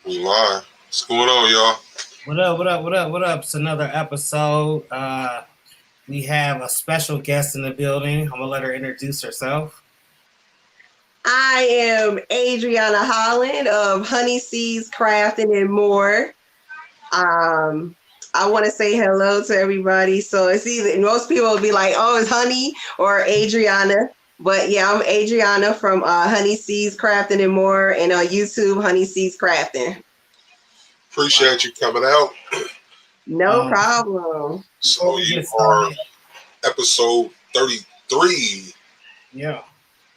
We live. What's going on, y'all? What up? What up? What up? What up? It's another episode. We have a special guest in the building. I'm gonna let her introduce herself. I am Adriana Holland of Honey Seeds Crafting and More. Um, I want to say hello to everybody. So it's either most people will be like, "Oh, it's Honey" or Adriana. But yeah, I'm Adriana from Honey Seeds Crafting and More, and on YouTube, Honey Seeds Crafting. Appreciate you coming out. No problem. So you are episode 33. Yeah.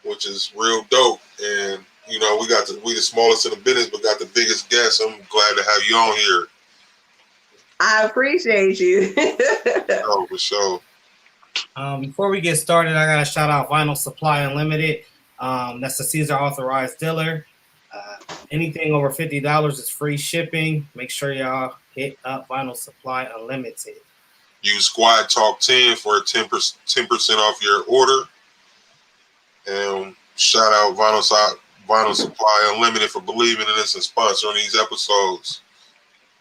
Which is real dope. And we the smallest in the business, but got the biggest guest. I'm glad to have you on here. I appreciate you. Oh, for sure. Before we get started, I gotta shout out Vinyl Supply Unlimited. That's the Caesar authorized dealer. Anything over $50 is free shipping. Make sure y'all hit up Vinyl Supply Unlimited. Use Squad Talk 10 for 10% off your order. And shout out Vinyl Supply Unlimited for believing in us and sponsoring these episodes.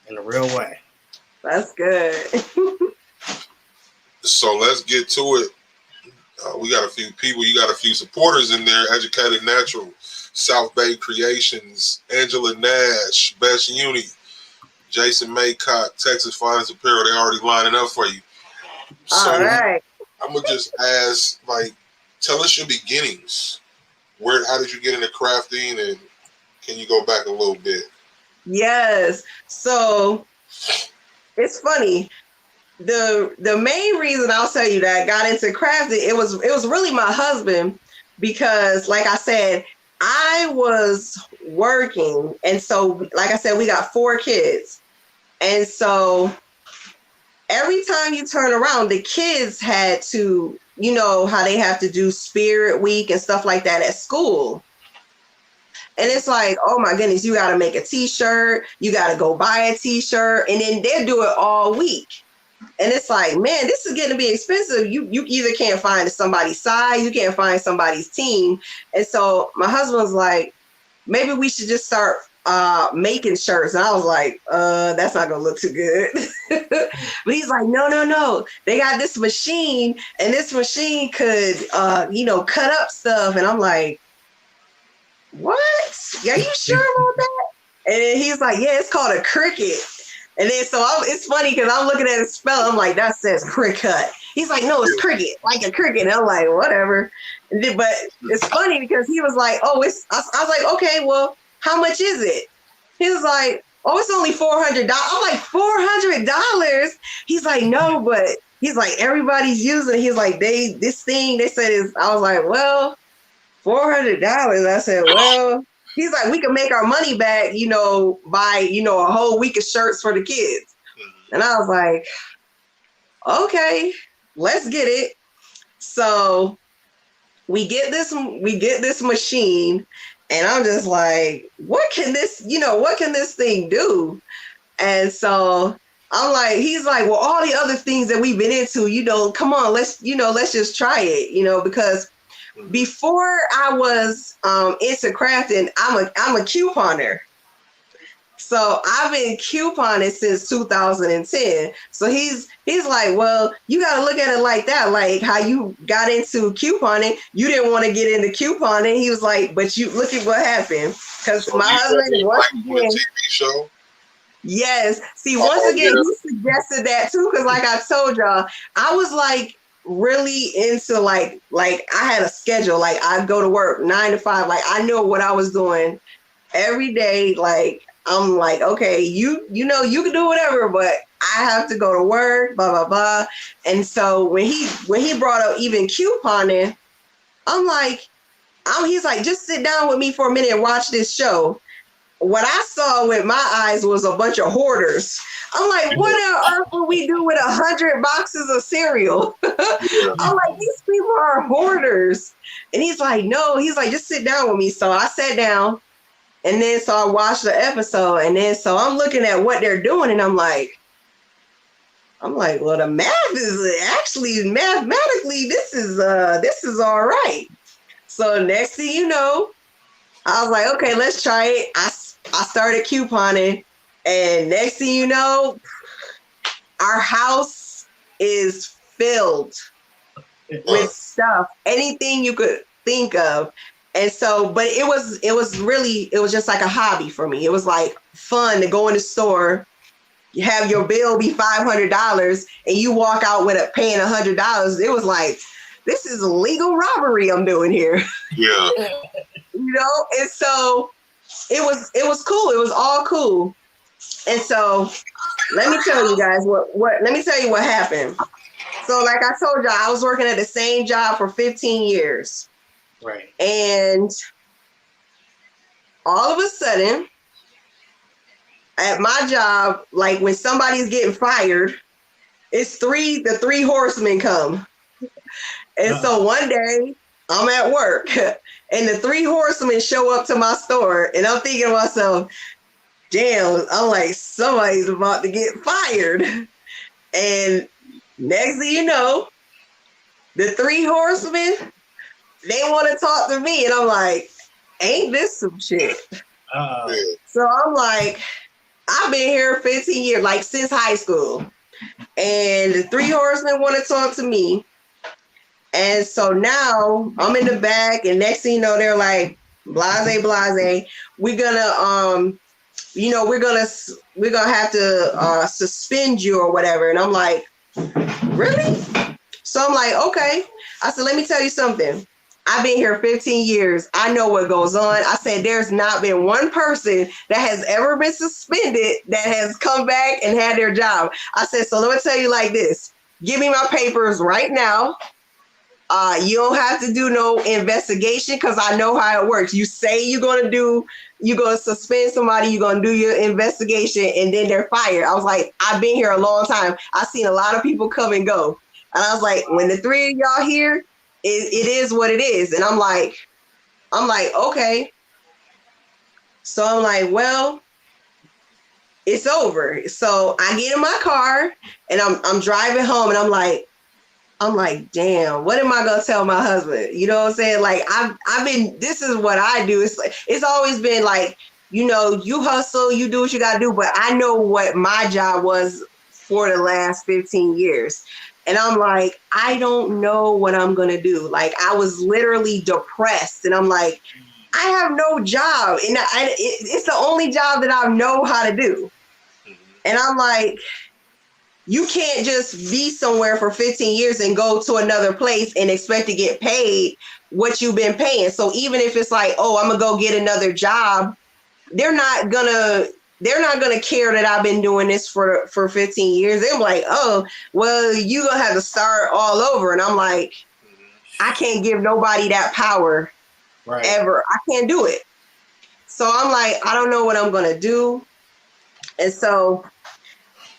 In a real way. That's good. So let's get to it. We got a few people. You got a few supporters in there. Educated Natural, South Bay Creations, Angela Nash, Best Uni, Jason Maycock, Texas Finest Apparel. They already lining up for you. So all right. I'm going to just ask, tell us your beginnings. How did you get into crafting, and can you go back a little bit? Yes. So it's funny. The main reason I'll tell you that I got into crafting, it was really my husband, because like I said, I was working, and so like I said, we got 4 kids, and so every time you turn around, the kids had to, you know how they have to do Spirit Week and stuff like that at school. And it's like, oh my goodness, you got to make a t-shirt, you got to go buy a t-shirt, and then they'll do it all week. And it's like, man, this is getting to be expensive. You either can't find somebody's size, you can't find somebody's team. And so my husband was like, maybe we should just start making shirts. And I was like, that's not gonna look too good. But he's like, no, they got this machine, and this machine could cut up stuff. And I'm like, what? Are you sure about that? And then he's like, yeah, it's called a Cricut. And then it's funny because I'm looking at the spell, I'm like, that says Cricut. He's like, no, it's Cricut, like a cricket. And I'm like, whatever. But it's funny because he was like, oh, I was like, okay, well, how much is it? He was like, oh, it's only $400. I'm like, $400? He's like, no, but he's like, everybody's using it. He's like, they said is, I was like, well, $400. I said, well, he's like, we can make our money back, buy, a whole week of shirts for the kids. And I was like, okay, let's get it. So we get this machine, and I'm just like, what can this thing do? And so I'm like, he's like, well, all the other things that we've been into, come on, let's just try it, because before I was into crafting, I'm a couponer. So I've been couponing since 2010. So he's like, well, you got to look at it like that, like how you got into couponing. You didn't want to get into couponing. He was like, but you look at what happened. Because my husband, once again, TV show. Yes. See, once again, he suggested that too. Because like I told y'all, I was like really into like I had a schedule. Like I'd go to work 9 to 5. Like I knew what I was doing every day. Like I'm like, okay, you can do whatever, but I have to go to work, blah, blah, blah. And so when he brought up even couponing, I'm like, he's like, just sit down with me for a minute and watch this show. What I saw with my eyes was a bunch of hoarders. I'm like, what on earth would we do with 100 boxes of cereal? I'm like, these people are hoarders. And he's like, no, he's like, just sit down with me. So I sat down. And then so I watched the episode, and then so I'm looking at what they're doing, and I'm like, well, the math is actually mathematically this is all right. So next thing you know, I was like, okay, let's try it. I started couponing, and next thing you know, our house is filled with stuff, anything you could think of. And so, but it was just like a hobby for me. It was like fun to go in the store, you have your bill be $500, and you walk out with paying $100. It was like, this is legal robbery I'm doing here. Yeah. And so it was cool. It was all cool. And so let me tell you guys what happened. So like I told y'all, I was working at the same job for 15 years. Right. And all of a sudden, at my job, like when somebody's getting fired, the three horsemen come. And so one day I'm at work and the three horsemen show up to my store, and I'm thinking to myself, damn, I'm like, somebody's about to get fired. And next thing you know, the three horsemen, they want to talk to me. And I'm like, ain't this some shit? So I'm like, I've been here 15 years, like since high school. And the three horsemen want to talk to me. And so now I'm in the back, and next thing you know, they're like, blase. We're gonna we're gonna have to suspend you or whatever. And I'm like, really? So I'm like, okay. I said, let me tell you something. I've been here 15 years. I know what goes on. I said, there's not been one person that has ever been suspended that has come back and had their job. I said, so let me tell you like this. Give me my papers right now. You don't have to do no investigation because I know how it works. You say you're going to suspend somebody, you're going to do your investigation, and then they're fired. I was like, I've been here a long time. I've seen a lot of people come and go. And I was like, when the three of y'all here, it is what it is. And I'm like, okay. So I'm like, well, it's over. So I get in my car and I'm driving home, and I'm like, damn, what am I gonna tell my husband? You know what I'm saying? Like I've been, this is what I do. It's always been like, you hustle, you do what you gotta do, but I know what my job was for the last 15 years. And I'm like, I don't know what I'm going to do. Like, I was literally depressed. And I'm like, I have no job. And it's the only job that I know how to do. And I'm like, you can't just be somewhere for 15 years and go to another place and expect to get paid what you've been paying. So even if it's like, oh, I'm going to go get another job, they're not going to care that I've been doing this for 15 years. They're like, oh, well, you're going to have to start all over. And I'm like, I can't give nobody that power ever. I can't do it. So I'm like, I don't know what I'm going to do. And so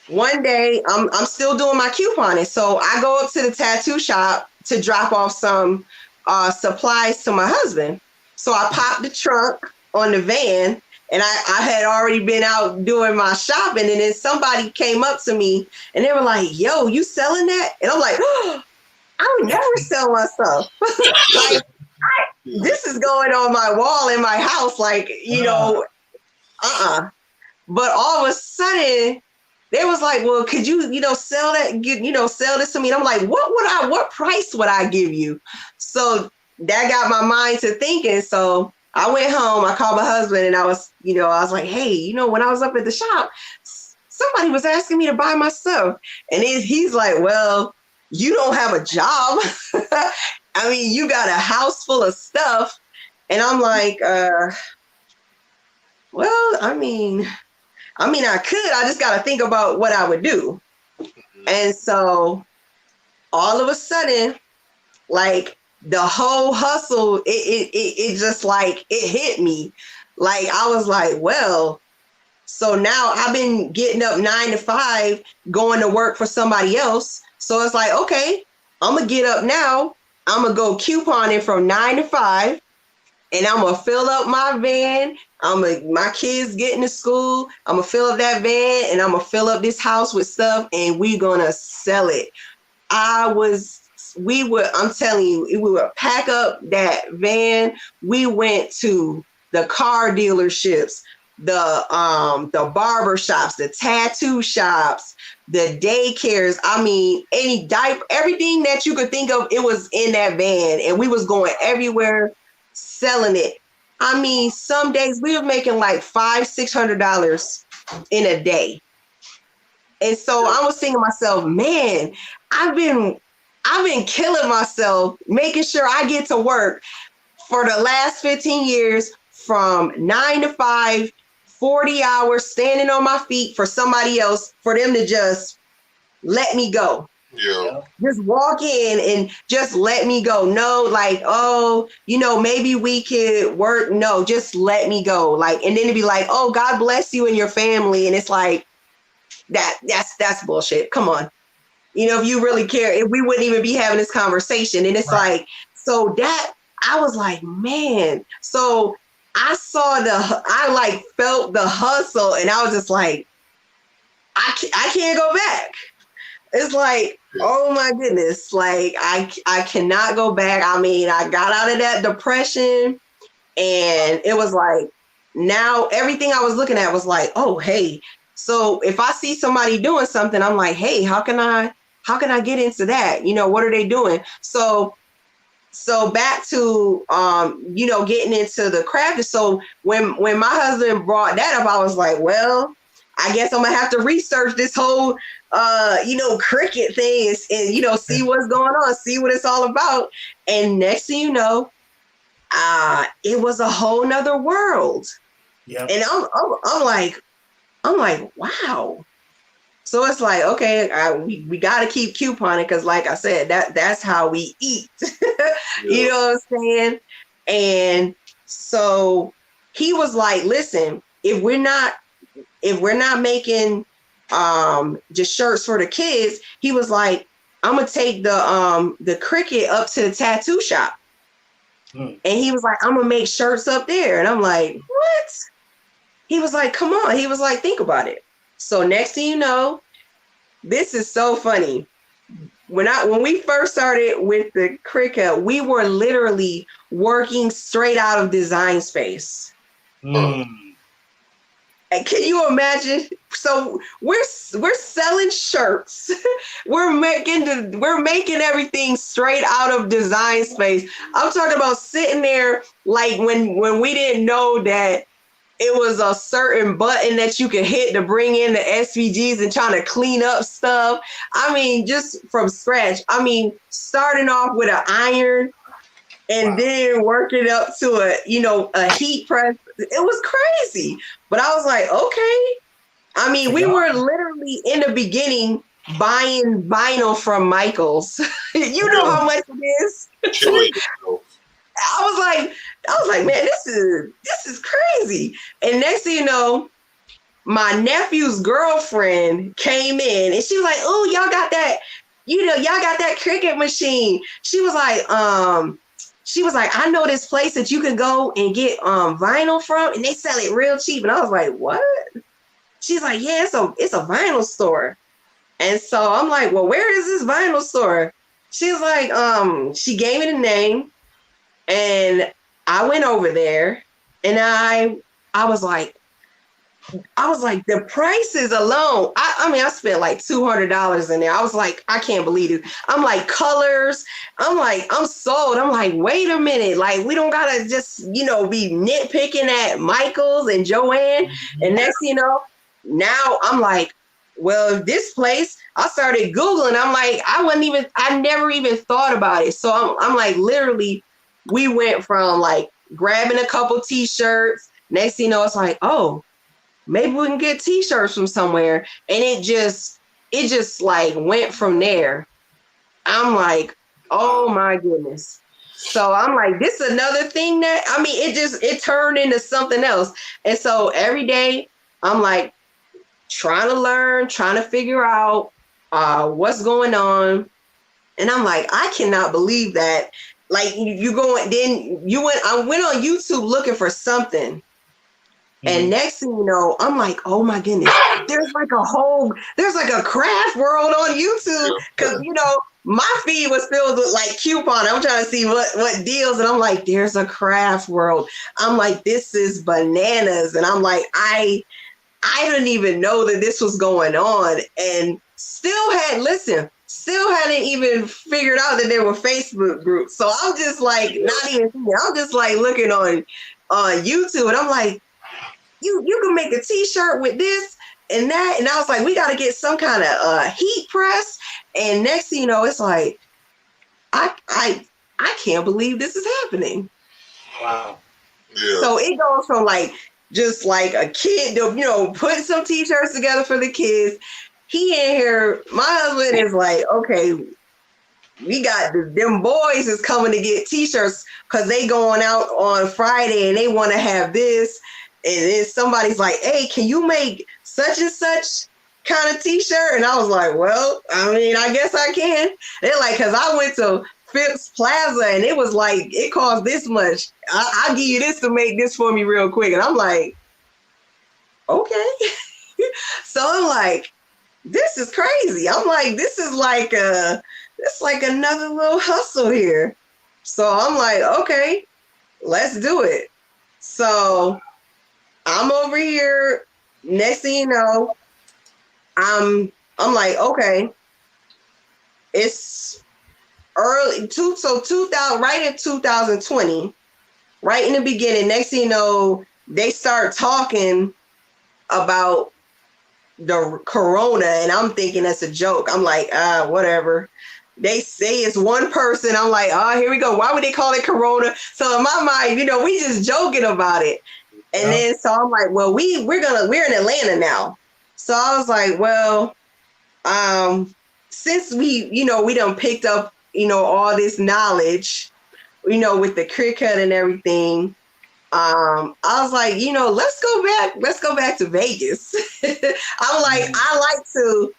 one day I'm still doing my couponing. So I go up to the tattoo shop to drop off some supplies to my husband. So I popped the trunk on the van. And I had already been out doing my shopping, and then somebody came up to me and they were like, yo, you selling that? And I'm like, oh, I would never sell my stuff. Like, this is going on my wall in my house, like, But all of a sudden, they was like, well, could you, sell that, sell this to me? And I'm like, what price would I give you? So that got my mind to thinking. So I went home, I called my husband, and I was like, hey, when I was up at the shop, somebody was asking me to buy my stuff. And he's like, well, you don't have a job. I mean, you got a house full of stuff. And I'm like, well, I mean, I could, I just got to think about what I would do. And so all of a sudden, like, the whole hustle, it just like, it hit me. Like, I was like, well, so now I've been getting up 9 to 5, going to work for somebody else. So it's like, okay, I'm going to get up now. I'm going to go couponing from 9 to 5, and I'm going to fill up my van. My kids getting to school. I'm going to fill up that van, and I'm going to fill up this house with stuff, and we're going to sell it. I'm telling you, we would pack up that van. We went to the car dealerships. the barber shops, the tattoo shops, the daycares. I mean, any diaper, everything that you could think of, it was in that van, and we was going everywhere selling it. I mean, some days we were making like $500-$600 in a day. And so I was thinking to myself, man, I've been killing myself, making sure I get to work for the last 15 years from 9 to 5, 40 hours, standing on my feet for somebody else, for them to just let me go. Yeah. Just walk in and just let me go. No, like, oh, maybe we could work. No, just let me go. Like, and then it'd be like, oh, God bless you and your family. And it's like, that's bullshit. Come on. If you really care, if we wouldn't even be having this conversation. And it's like, so that I was like, man. So I felt the hustle, and I was just like, I can't go back. It's like, oh my goodness. Like I cannot go back. I mean, I got out of that depression, and it was like, now everything I was looking at was like, oh, hey. So if I see somebody doing something, I'm like, hey, how can I get into that? What are they doing? So back to, getting into the craft. So when my husband brought that up, I was like, well, I guess I'm gonna have to research this whole, cricket thing and see what's going on, see what it's all about. And next thing you know, it was a whole nother world. Yeah. And I'm like, wow. So it's like, okay, we got to keep couponing because, like I said, that's how we eat. You know what I'm saying? And so he was like, listen, if we're not making just shirts for the kids, he was like, I'm gonna take the cricket up to the tattoo shop. And he was like, I'm gonna make shirts up there. And I'm like, what? He was like, come on. He was like, think about it. So next thing you know, this is so funny. When we first started with the cricket, we were literally working straight out of Design Space. And can you imagine? So we're selling shirts. we're making everything straight out of Design Space. I'm talking about sitting there like when we didn't know that it was a certain button that you could hit to bring in the SVGs and trying to clean up stuff. I mean, just from scratch. I mean, starting off with an iron and then working up to a heat press. It was crazy. But I was like, okay. I mean, we were literally in the beginning buying vinyl from Michael's. You know how much it is. I was like, man, this is crazy. And next thing you know, my nephew's girlfriend came in and she was like, oh, y'all got that, y'all got that cricket machine. She was like, I know this place that you can go and get vinyl from, and they sell it real cheap. And I was like, what? She's like, yeah, it's a vinyl store. And so I'm like, well, where is this vinyl store? She's like, she gave me the name. And I went over there, and I was like, the prices alone. I mean, I spent like $200 in there. I was like, I can't believe it. I'm like, colors. I'm like, I'm sold. I'm like, wait a minute. Like, we don't gotta just, be nitpicking at Michael's and Joanne. And next thing you know, now I'm like, well, this place, I started Googling. I'm like, I never even thought about it. So I'm like, literally, we went from like grabbing a couple t-shirts. Next thing you know, it's like, oh, maybe we can get t-shirts from somewhere. And it just like went from there. I'm like, oh my goodness. So I'm like, this is another thing that, I mean, it turned into something else. And so every day I'm like trying to learn, trying to figure out what's going on. And I'm like, I cannot believe that. Like I went on YouTube looking for something. And next thing you know, I'm like, oh my goodness, there's like a craft world on YouTube. Cause my feed was filled with like coupon. I'm trying to see what deals, and I'm like, there's a craft world. I'm like, this is bananas, and I'm like, I didn't even know that this was going on, and still hadn't even figured out that there were Facebook groups. So I'm just like, I'm just like looking on YouTube, and I'm like, you can make a t-shirt with this and that. And I was like, we got to get some kind of heat press. And next thing you know, it's like, I can't believe this is happening. Wow. Yeah. So it goes from like, just like a kid, put some t-shirts together for the kids. He in here, my husband is like, okay, we got them boys is coming to get t-shirts because they going out on Friday and they want to have this. And then somebody's like, hey, can you make such and such kind of t-shirt? And I was like, well, I mean, I guess I can. They're like, because I went to Phipps Plaza and it was like, it cost this much. I'll give you this to make this for me real quick. And I'm like, okay. So I'm like, this is crazy. I'm like, this is like it's like another little hustle here. So I'm like, okay, let's do it. So I'm over here. Next thing you know, I'm like, okay, it's early 2000, right in 2020, right in the beginning. Next thing you know, they start talking about the corona, and I'm thinking that's a joke. I'm like, whatever. They say it's one person. I'm like, here we go. Why would they call it corona? So in my mind, we just joking about it. And then so I'm like, well, we're in Atlanta now. So I was like, well, since we done picked up, all this knowledge, with the cricket and everything. I was like, let's go back to Vegas. I'm like, I like to,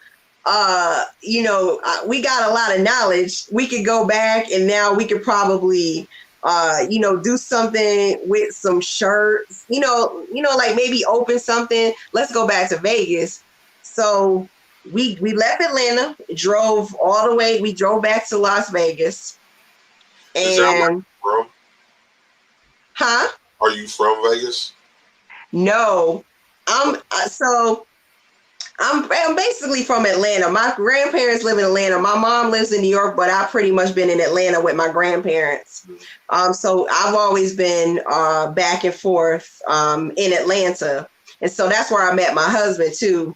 we got a lot of knowledge. We could go back and now we could probably, do something with some shirts, like maybe open something. Let's go back to Vegas. So we left Atlanta, drove all the way. We drove back to Las Vegas. And is that where you're from? Huh? Are you from Vegas? No, I'm basically from Atlanta. My grandparents live in Atlanta. My mom lives in New York, but I've pretty much been in Atlanta with my grandparents. So I've always been back and forth in Atlanta, and so that's where I met my husband too.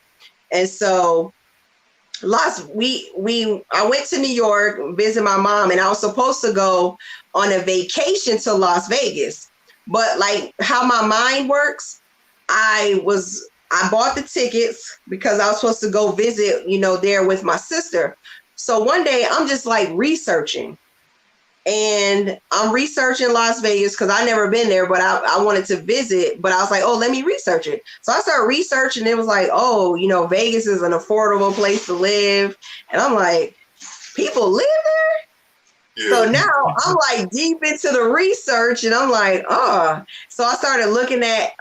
And so I went to New York, visit my mom, and I was supposed to go on a vacation to Las Vegas. But like how my mind works, I bought the tickets because I was supposed to go visit, there with my sister. So one day I'm just like researching, and I'm researching Las Vegas because I never been there, but I wanted to visit, but I was like, oh, let me research it. So I started researching. It was like, oh, Vegas is an affordable place to live. And I'm like, people live there? Yeah. So now I'm like deep into the research, and I'm like, so I started looking at,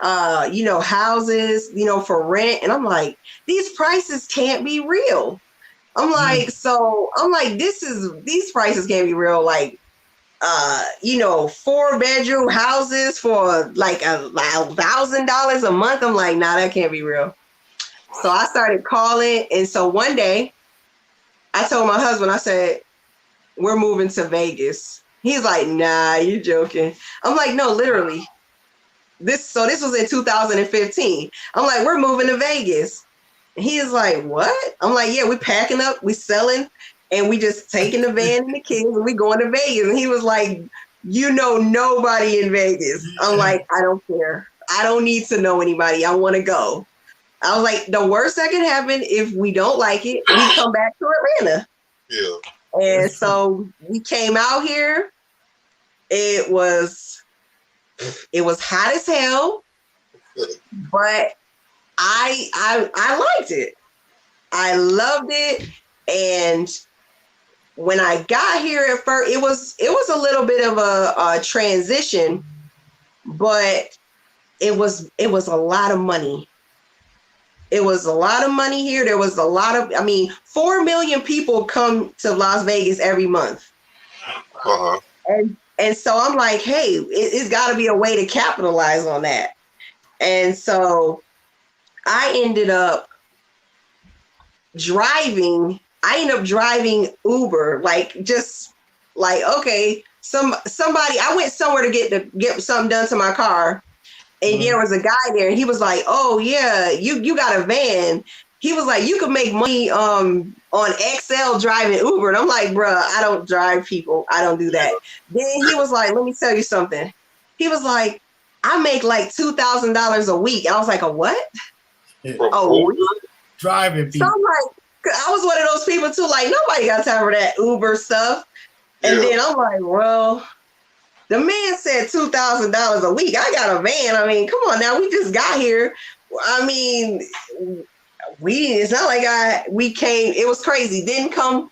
houses, for rent. And I'm like, these prices can't be real. I'm like, these prices can't be real. Like, 4-bedroom houses for like $1,000 a month. I'm like, nah, that can't be real. So I started calling. And so one day I told my husband, I said, we're moving to Vegas. He's like, nah, you joking. I'm like, no, literally. This was in 2015. I'm like, we're moving to Vegas. And he is like, what? I'm like, yeah, we packing up, we selling, and we just taking the van and the kids and we going to Vegas. And he was like, nobody in Vegas. I'm like, I don't care. I don't need to know anybody. I want to go. I was like, the worst that can happen if we don't like it, we come back to Atlanta. Yeah. And so we came out here. It was hot as hell, but I liked it. I loved it. And when I got here at first, it was a little bit of a transition, but it was a lot of money. It was a lot of money here. There was a lot of, 4 million people come to Las Vegas every month. Uh-huh. And so I'm like, hey, it's got to be a way to capitalize on that. And so I ended up driving Uber, okay, somebody, I went somewhere to get something done to my car. And there was a guy there, and he was like, "Oh yeah, you got a van." He was like, "You could make money on XL driving Uber." And I'm like, "Bruh, I don't drive people. I don't do that." Then he was like, "Let me tell you something." He was like, "I make like $2,000 a week." And I was like, "A what?" A week? Driving people. So I'm like, I was one of those people too. Like, nobody got time for that Uber stuff. And then I'm like, well. The man said $2,000 a week. I got a van. I mean, come on now. We just got here. I mean, it's not like we came. It was crazy. Didn't come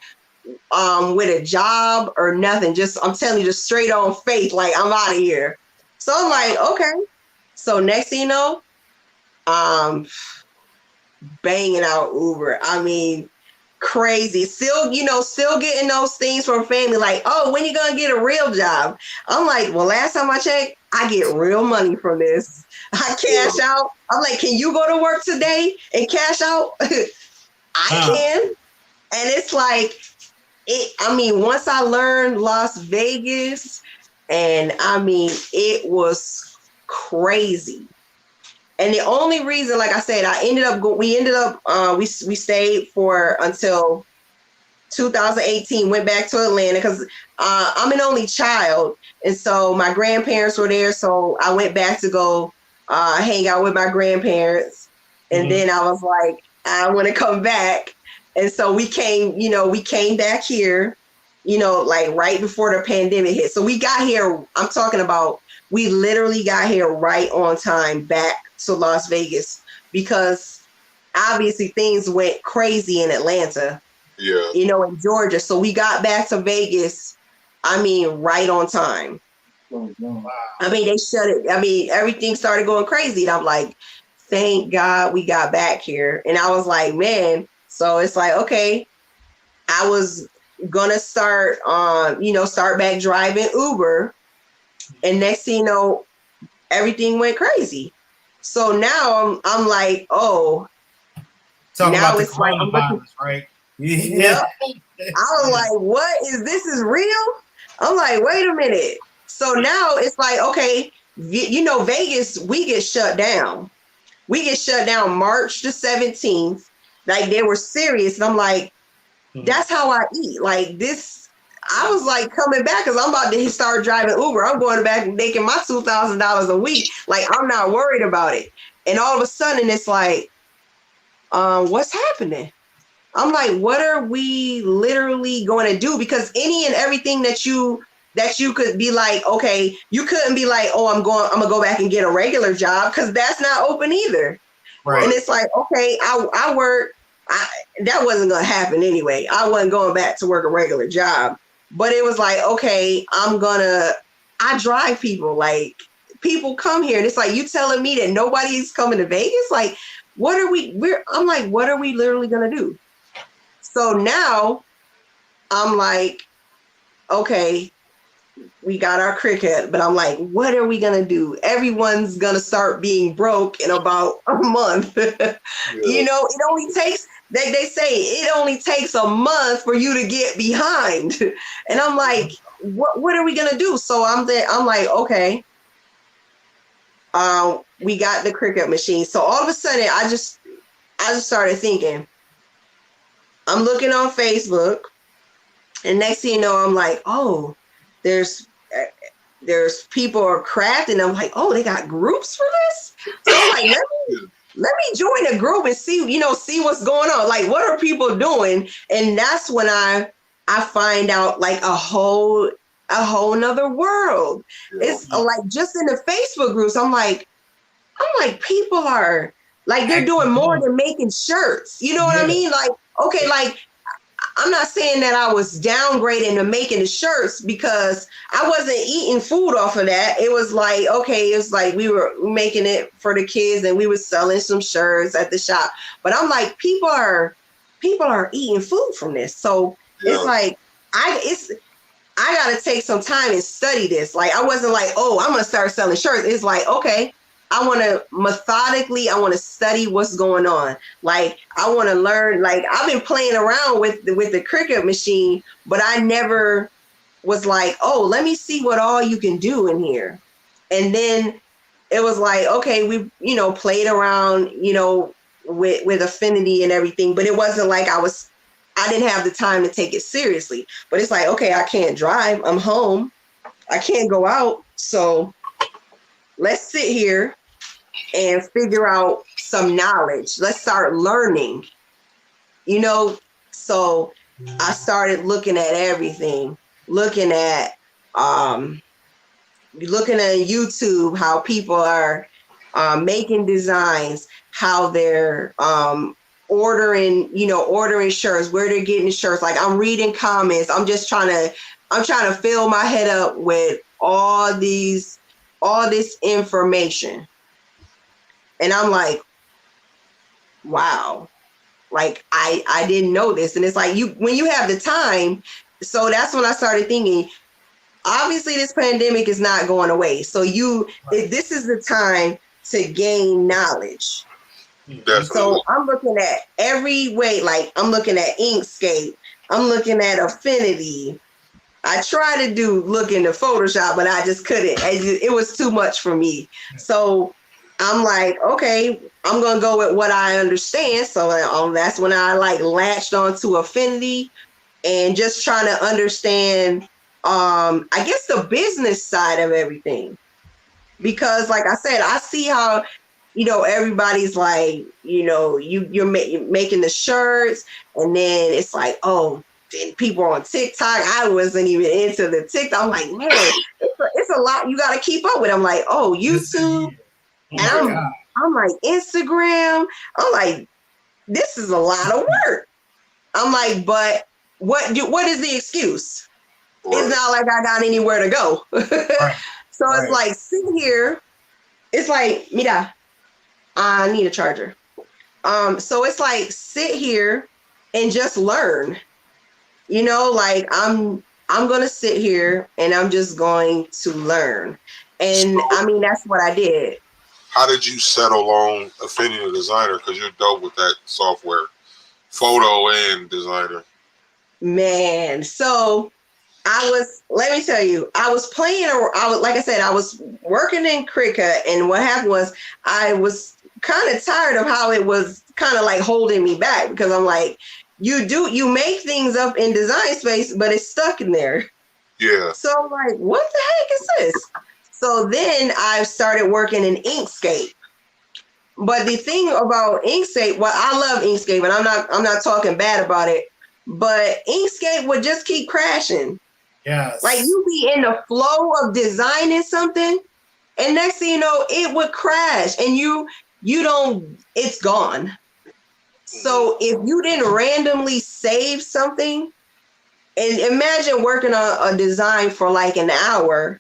with a job or nothing. Just, I'm telling you, just straight on faith. Like, I'm out of here. So I'm like, okay. So next thing you know, banging out Uber. I mean, crazy. Still getting those things from family like, oh, when you gonna get a real job? I'm like, well, last time I checked, I get real money from this. I cash out. I'm like, can you go to work today and cash out? I can. And it's like, once I learned Las Vegas, and it was crazy. And the only reason, like I said, we stayed for until 2018, went back to Atlanta because I'm an only child. And so my grandparents were there. So I went back to go hang out with my grandparents. And then I was like, I want to come back. And so we came back here, like right before the pandemic hit. So we got here, I'm talking about, we literally got here right on time back to Las Vegas because obviously things went crazy in Atlanta, in Georgia. So we got back to Vegas, right on time. Wow. They shut it. Everything started going crazy. And I'm like, thank God we got back here. And I was like, man, so it's like, okay, I was going to start back driving Uber. And next thing you know, everything went crazy. So now I'm like, oh, talking now about it's like, right? Yeah. I was like, what is this is real? I'm like, wait a minute. So now it's like, okay, Vegas, we get shut down. We get shut down March the 17th. Like they were serious. And I'm like, that's how I eat. Like this. I was like coming back because I'm about to start driving Uber. I'm going back and making my $2,000 a week. Like I'm not worried about it. And all of a sudden it's like, what's happening? I'm like, what are we literally going to do? Because any and everything that you could be like, okay, you couldn't be like, oh, I'm gonna go back and get a regular job because that's not open either. Right. And it's like, okay, I work. That wasn't gonna happen anyway. I wasn't going back to work a regular job. But it was like, okay, I drive people. Like people come here and it's like, you telling me that nobody's coming to Vegas? Like, I'm like, what are we literally going to do? So now I'm like, okay, we got our cricket, but I'm like, what are we going to do? Everyone's going to start being broke in about a month. It only takes, they say it only takes a month for you to get behind. And I'm like, what are we going to do? So I'm like, okay, we got the cricket machine. So all of a sudden I just started thinking, I'm looking on Facebook and next thing you know, I'm like, oh, there's people are crafting. I'm like, oh, they got groups for this. So I'm like, let me join a group and see what's going on. Like, what are people doing? And that's when I find out like a whole nother world. Yeah. It's like just in the Facebook groups. I'm like, people are like, they're doing more than making shirts. You know what I mean? Like, okay, like I'm not saying that I was downgrading to making the shirts because I wasn't eating food off of that. It was like, okay, it was like we were making it for the kids and we were selling some shirts at the shop. But I'm like, people are eating food from this. So it's like, I got to take some time and study this. Like, I wasn't like, oh, I'm going to start selling shirts. It's like, okay, I want to methodically, I want to study what's going on. Like, I want to learn. Like, I've been playing around with the Cricut machine, but I never was like, oh, let me see what all you can do in here. And then it was like, okay, we, played around, with affinity and everything, but it wasn't like I didn't have the time to take it seriously. But it's like, okay, I can't drive. I'm home. I can't go out. So let's sit here and figure out some knowledge. Let's start learning, So I started looking at everything, looking at YouTube, how people are making designs, how they're ordering shirts, where they're getting shirts. Like, I'm reading comments. I'm trying to fill my head up with all this information. And I'm like, wow, like I didn't know this. And it's like, when you have the time. So that's when I started thinking, obviously this pandemic is not going away. So this is the time to gain knowledge. Definitely. So I'm looking at every way, like I'm looking at Inkscape, I'm looking at Affinity. I tried to look into Photoshop, but I just couldn't. It was too much for me. So I'm like, okay, I'm gonna go with what I understand. So that's when I latched onto Affinity and just trying to understand, I guess, the business side of everything. Because like I said, I see how everybody's like, you're making the shirts, and then it's like, oh, people on TikTok. I wasn't even into the TikTok. I'm like, man, it's a lot you got to keep up with. I'm like, oh, YouTube, and I'm like, Instagram. I'm like, this is a lot of work. I'm like, but what is the excuse? It's not like I got anywhere to go. So it's like, sit here. It's like, mira, I need a charger. So it's like, sit here and just learn. Like I'm gonna sit here and I'm just going to learn. And I mean, that's what I did. How did you settle on Affinity Designer? Because you're dope with that software, photo and designer. Man, so let me tell you, I was like I said, I was working in Cricut, and what happened was I was kind of tired of how it was kind of like holding me back, because I'm like, you make things up in Design Space, but it's stuck in there. Yeah. So I'm like, what the heck is this? So then I started working in Inkscape. But the thing about Inkscape, well, I love Inkscape, and I'm not talking bad about it, but Inkscape would just keep crashing. Yes. Like, you be in the flow of designing something, and next thing you know, it would crash, and you don't, it's gone. So if you didn't randomly save something, and imagine working on a design for like an hour,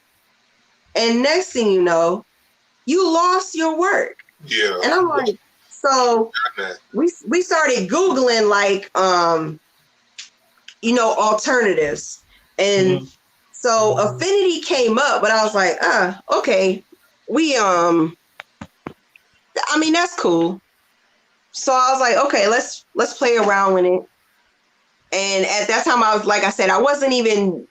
and next thing you know, you lost your work. Yeah. And I'm like, so we started Googling like, alternatives. And so Affinity came up, but I was like, okay, that's cool. So I was like, okay, let's play around with it. And at that time, I was, like I said, I wasn't even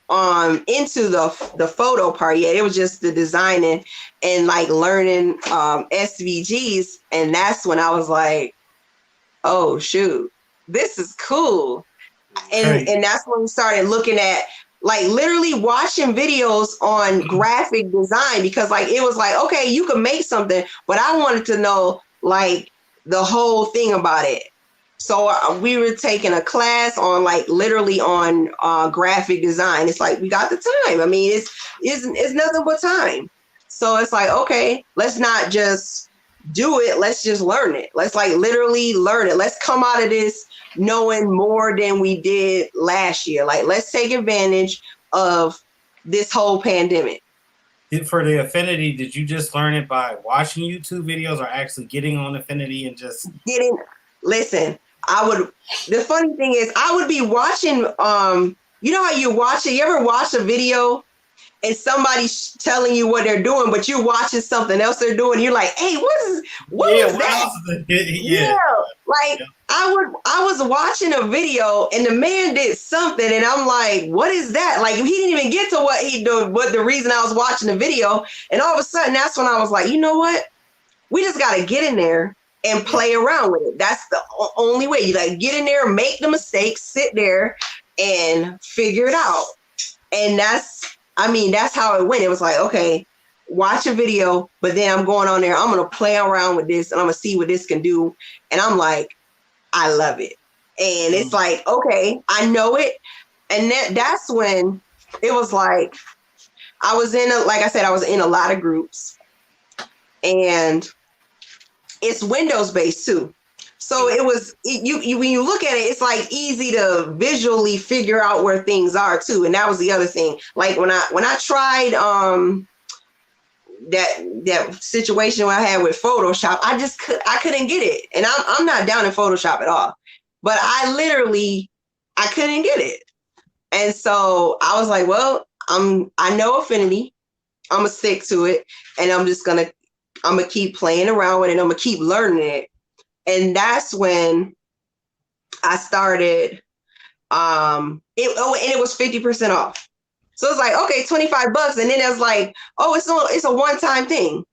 into the photo part yet. It was just the designing and like learning SVGs. And that's when I was like, oh shoot, this is cool. And that's when we started looking at, like, literally watching videos on graphic design, because like it was like, okay, you can make something, but I wanted to know like the whole thing about it. So we were taking a class on like literally on graphic design. It's like, we got the time. I mean, it's nothing but time. So it's like, okay, let's not just do it. Let's just learn it. Let's like literally learn it. Let's come out of this knowing more than we did last year. Like, let's take advantage of this whole pandemic. For the Affinity, did you just learn it by watching YouTube videos or actually getting on Affinity and just getting? Listen, the funny thing is I would be watching, you know how you watch it? You ever watch a video and somebody's telling you what they're doing, but you're watching something else they're doing. You're like, hey, what is that? Yeah. Like I was watching a video and the man did something and I'm like, what is that? Like, he didn't even get to what he did, but the reason I was watching the video. And all of a sudden, that's when I was like, you know what? We just got to get in there and play around with it. That's the only way. You like get in there, make the mistakes, sit there and figure it out. And that's how it went. It was like, okay, watch a video, but then I'm going on there. I'm going to play around with this and I'm going to see what this can do. And I'm like, I love it. And it's like, okay, I know it. And that's when it was like, I was in a lot of groups and it's Windows based too. So it was, you when you look at it, it's like easy to visually figure out where things are too. And that was the other thing. Like when I tried that situation I had with Photoshop, I couldn't get it. And I'm not down in Photoshop at all. But I couldn't get it. And so I was like, well, I know Affinity. I'm gonna stick to it. And I'm gonna keep playing around with it. I'm gonna keep learning it. And that's when I started, and it was 50% off. So it's like, okay, $25. And then it was like, oh, it's a one-time thing.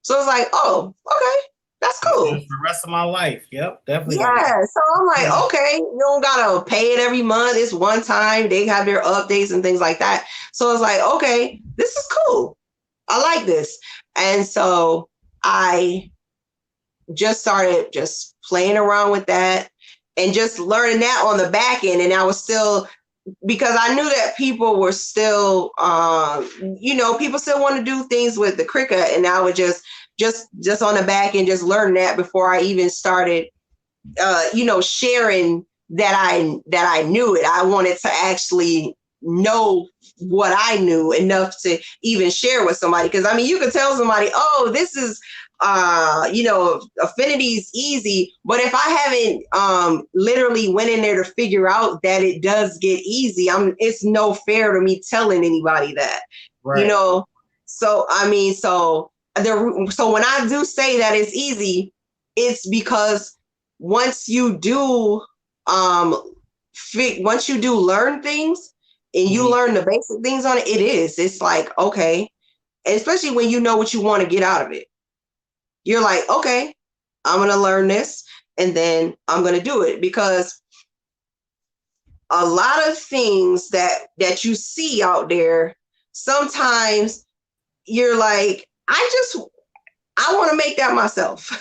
So it's like, oh, okay, that's cool. For the rest of my life. Yep, definitely. Yeah. So I'm like, okay, you don't gotta pay it every month. It's one time. They have their updates and things like that. So it's like, okay, this is cool. I like this. And so I just started just playing around with that and just learning that on the back end. And I was still, because I knew that people were still, people still want to do things with the Cricut. And I would just on the back end, just learn that before I even started, sharing that I knew it. I wanted to actually know what I knew enough to even share with somebody. Because I mean, you could tell somebody, oh, this is, Affinity is easy. But if I haven't literally went in there to figure out that it does get easy, it's no fair to me telling anybody that, right. So I mean, so when I do say that it's easy, it's because once you do learn things and you learn the basic things on it, it's like, okay. And especially when you know what you want to get out of it. You're like, okay, I'm going to learn this and then I'm going to do it, because a lot of things that you see out there, sometimes you're like, I want to make that myself.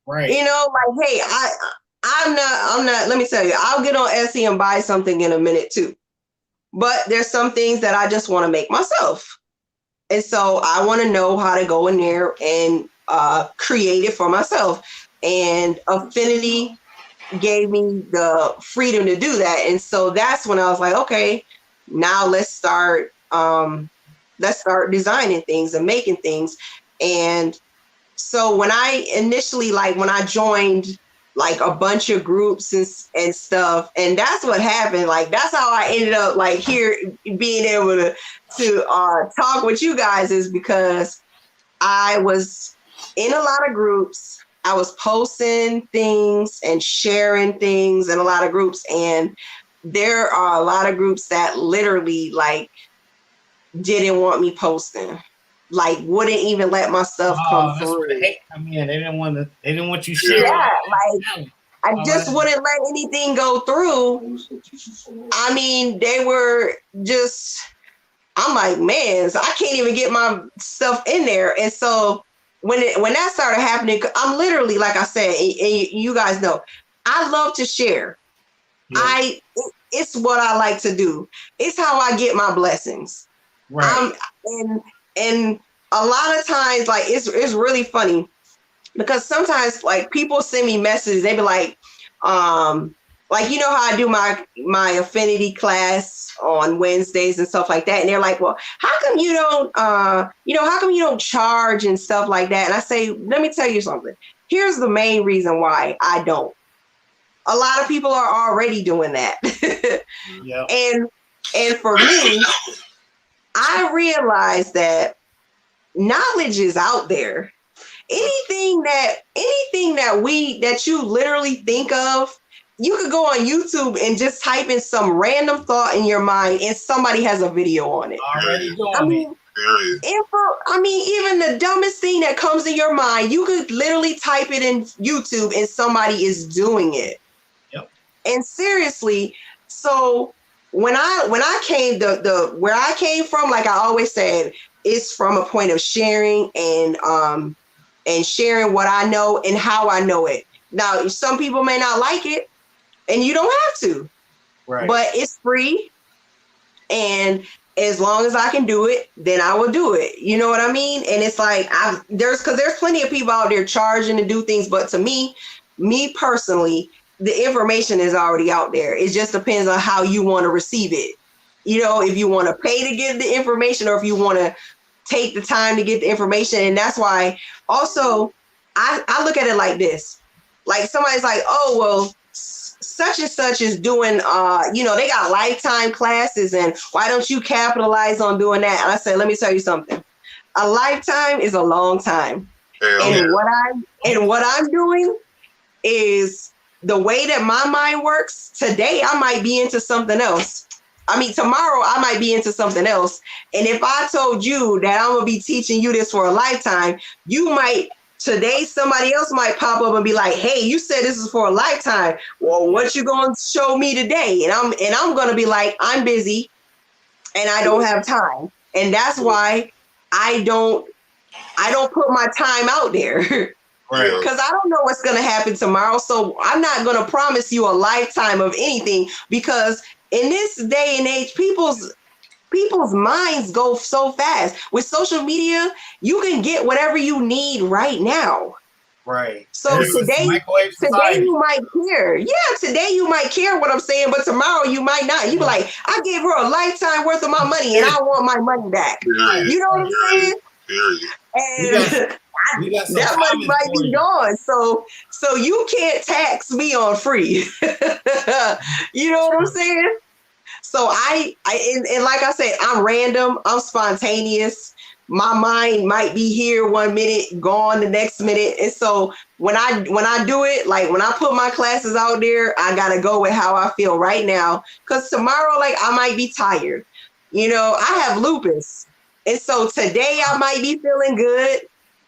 Right. Like, hey, I'm not, let me tell you, I'll get on Etsy and buy something in a minute too. But there's some things that I just want to make myself. And so I want to know how to go in there and create it for myself. And Affinity gave me the freedom to do that. And so that's when I was like, okay, now let's start designing things and making things. And so when I initially, when I joined like a bunch of groups and stuff, and that's what happened. Like, that's how I ended up here being able to talk with you guys, is because I was in a lot of groups. I was posting things and sharing things in a lot of groups. And there are a lot of groups that literally didn't want me posting, wouldn't even let my stuff come through. They didn't want you sharing. Yeah, I just wouldn't let anything go through. I mean, they were just, I'm like, man, so I can't even get my stuff in there. And so when that started happening, I'm literally, like I said, and you guys know, I love to share. Yeah. It's what I like to do. It's how I get my blessings. Right. And a lot of times, it's really funny. because sometimes like people send me messages, they be like, like, you know how I do my affinity class on Wednesdays and stuff like that. And they're like, well, how come you don't, how come you don't charge and stuff like that? And I say, let me tell you something. Here's the main reason why I don't. A lot of people are already doing that. Yeah. And for me, I realized that knowledge is out there. Anything that you literally think of, you could go on YouTube and just type in some random thought in your mind and somebody has a video on it. Already doing even the dumbest thing that comes in your mind, you could literally type it in YouTube and somebody is doing it. Yep. And seriously, so when I came where I came from, like I always said, it's from a point of sharing and sharing what I know and how I know it. Now, some people may not like it, and you don't have to. Right. But it's free, and as long as I can do it, then I will do it. You know what I mean? And it's like there's plenty of people out there charging to do things, but to me personally, the information is already out there. It just depends on how you want to receive it. You know, if you want to pay to get the information or if you want to take the time to get the information. And that's why also I look at it like this. Like somebody's like, oh, well, such and such is doing, they got lifetime classes and why don't you capitalize on doing that? And I said, let me tell you something. A lifetime is a long time. And what I'm doing is the way that my mind works. Today, I might be into something else. Tomorrow I might be into something else. And if I told you that I'm going to be teaching you this for a lifetime, today somebody else might pop up and be like, hey, you said this is for a lifetime. Well, what you going to show me today? And I'm going to be like, I'm busy and I don't have time. And that's why I don't put my time out there. Right. Because I don't know what's going to happen tomorrow. So I'm not going to promise you a lifetime of anything, because in this day and age, people's minds go so fast. With social media, you can get whatever you need right now. Right. So today you might care. Yeah, today you might care what I'm saying, but tomorrow you might not. You be like, I gave her a lifetime worth of my money and I want my money back. You know what I'm saying? And that money might be gone. So you can't tax me on free. You know what I'm saying? So I like I said, I'm random, I'm spontaneous. My mind might be here one minute, gone the next minute. And so when I do it, like when I put my classes out there, I gotta go with how I feel right now. Cause tomorrow, like I might be tired. You know, I have lupus. And so today I might be feeling good.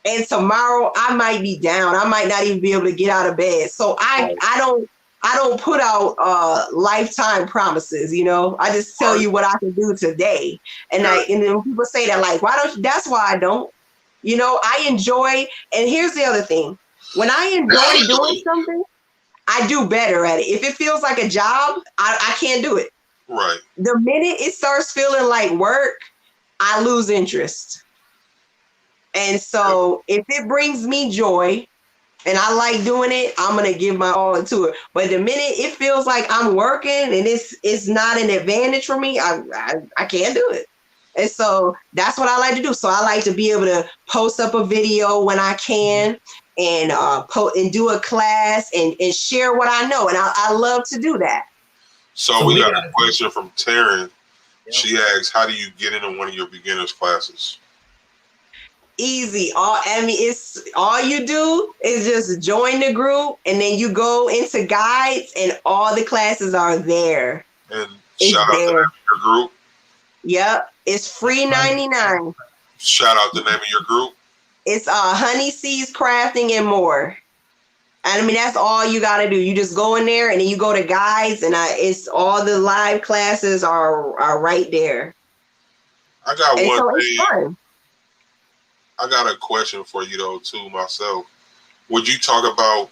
And tomorrow I might be down. I might not even be able to get out of bed. So I don't put out lifetime promises, you know. I just tell you what I can do today. And then people say that, like, why don't you? That's why I don't. You know, I enjoy. And here's the other thing. When I enjoy doing something, I do better at it. If it feels like a job, I can't do it. Right. The minute it starts feeling like work, I lose interest. And so if it brings me joy, and I like doing it, I'm going to give my all to it. But the minute it feels like I'm working and it's not an advantage for me, I can't do it. And so that's what I like to do. So I like to be able to post up a video when I can and and do a class and share what I know. And I love to do that. So we got a question from Taryn. Yep. She asks, how do you get into one of your beginners classes? Easy. It's all you do is just join the group, and then you go into guides, and all the classes are there. And shout out the name of your group. Yep, it's free 99. Shout out the name of your group. It's Honey Seeds Crafting and More. And I mean, that's all you got to do. You just go in there, and then you go to guides, and it's all the live classes are right there. I got and one so thing. It's fun. I got a question for you though, too, myself. Would you talk about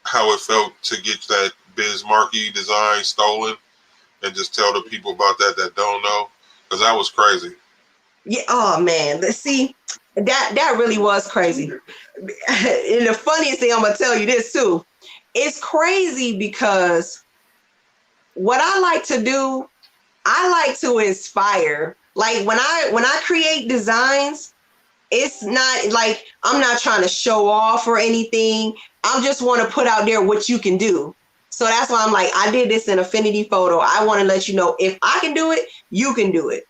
how it felt to get that Biz Markie design stolen, and just tell the people about that don't know? Because that was crazy. Yeah. Oh man. Let's see. That really was crazy. And the funniest thing, I'm gonna tell you this too. It's crazy because what I like to do, I like to inspire. Like when I create designs, it's not like I'm not trying to show off or anything. I just want to put out there what you can do. So that's why I'm like, I did this in Affinity Photo. I want to let you know if I can do it, you can do it.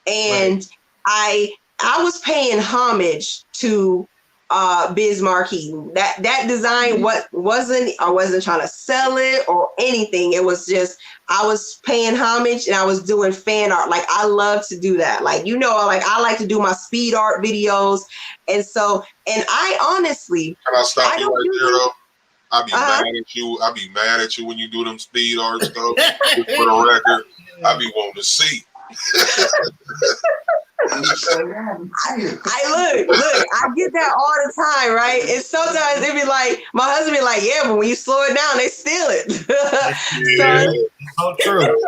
And right. I was paying homage to Biz Marquee. That design I wasn't trying to sell it or anything. It was just I was paying homage and I was doing fan art. Like I love to do that. Like like I like to do my speed art videos. And I honestly can I stop you right there though? I be mad at you. I be mad at you when you do them speed art stuff. For the record, I be wanting to see. I get that all the time, right? And sometimes it be like my husband be like, yeah, but when you slow it down, they steal it. So true.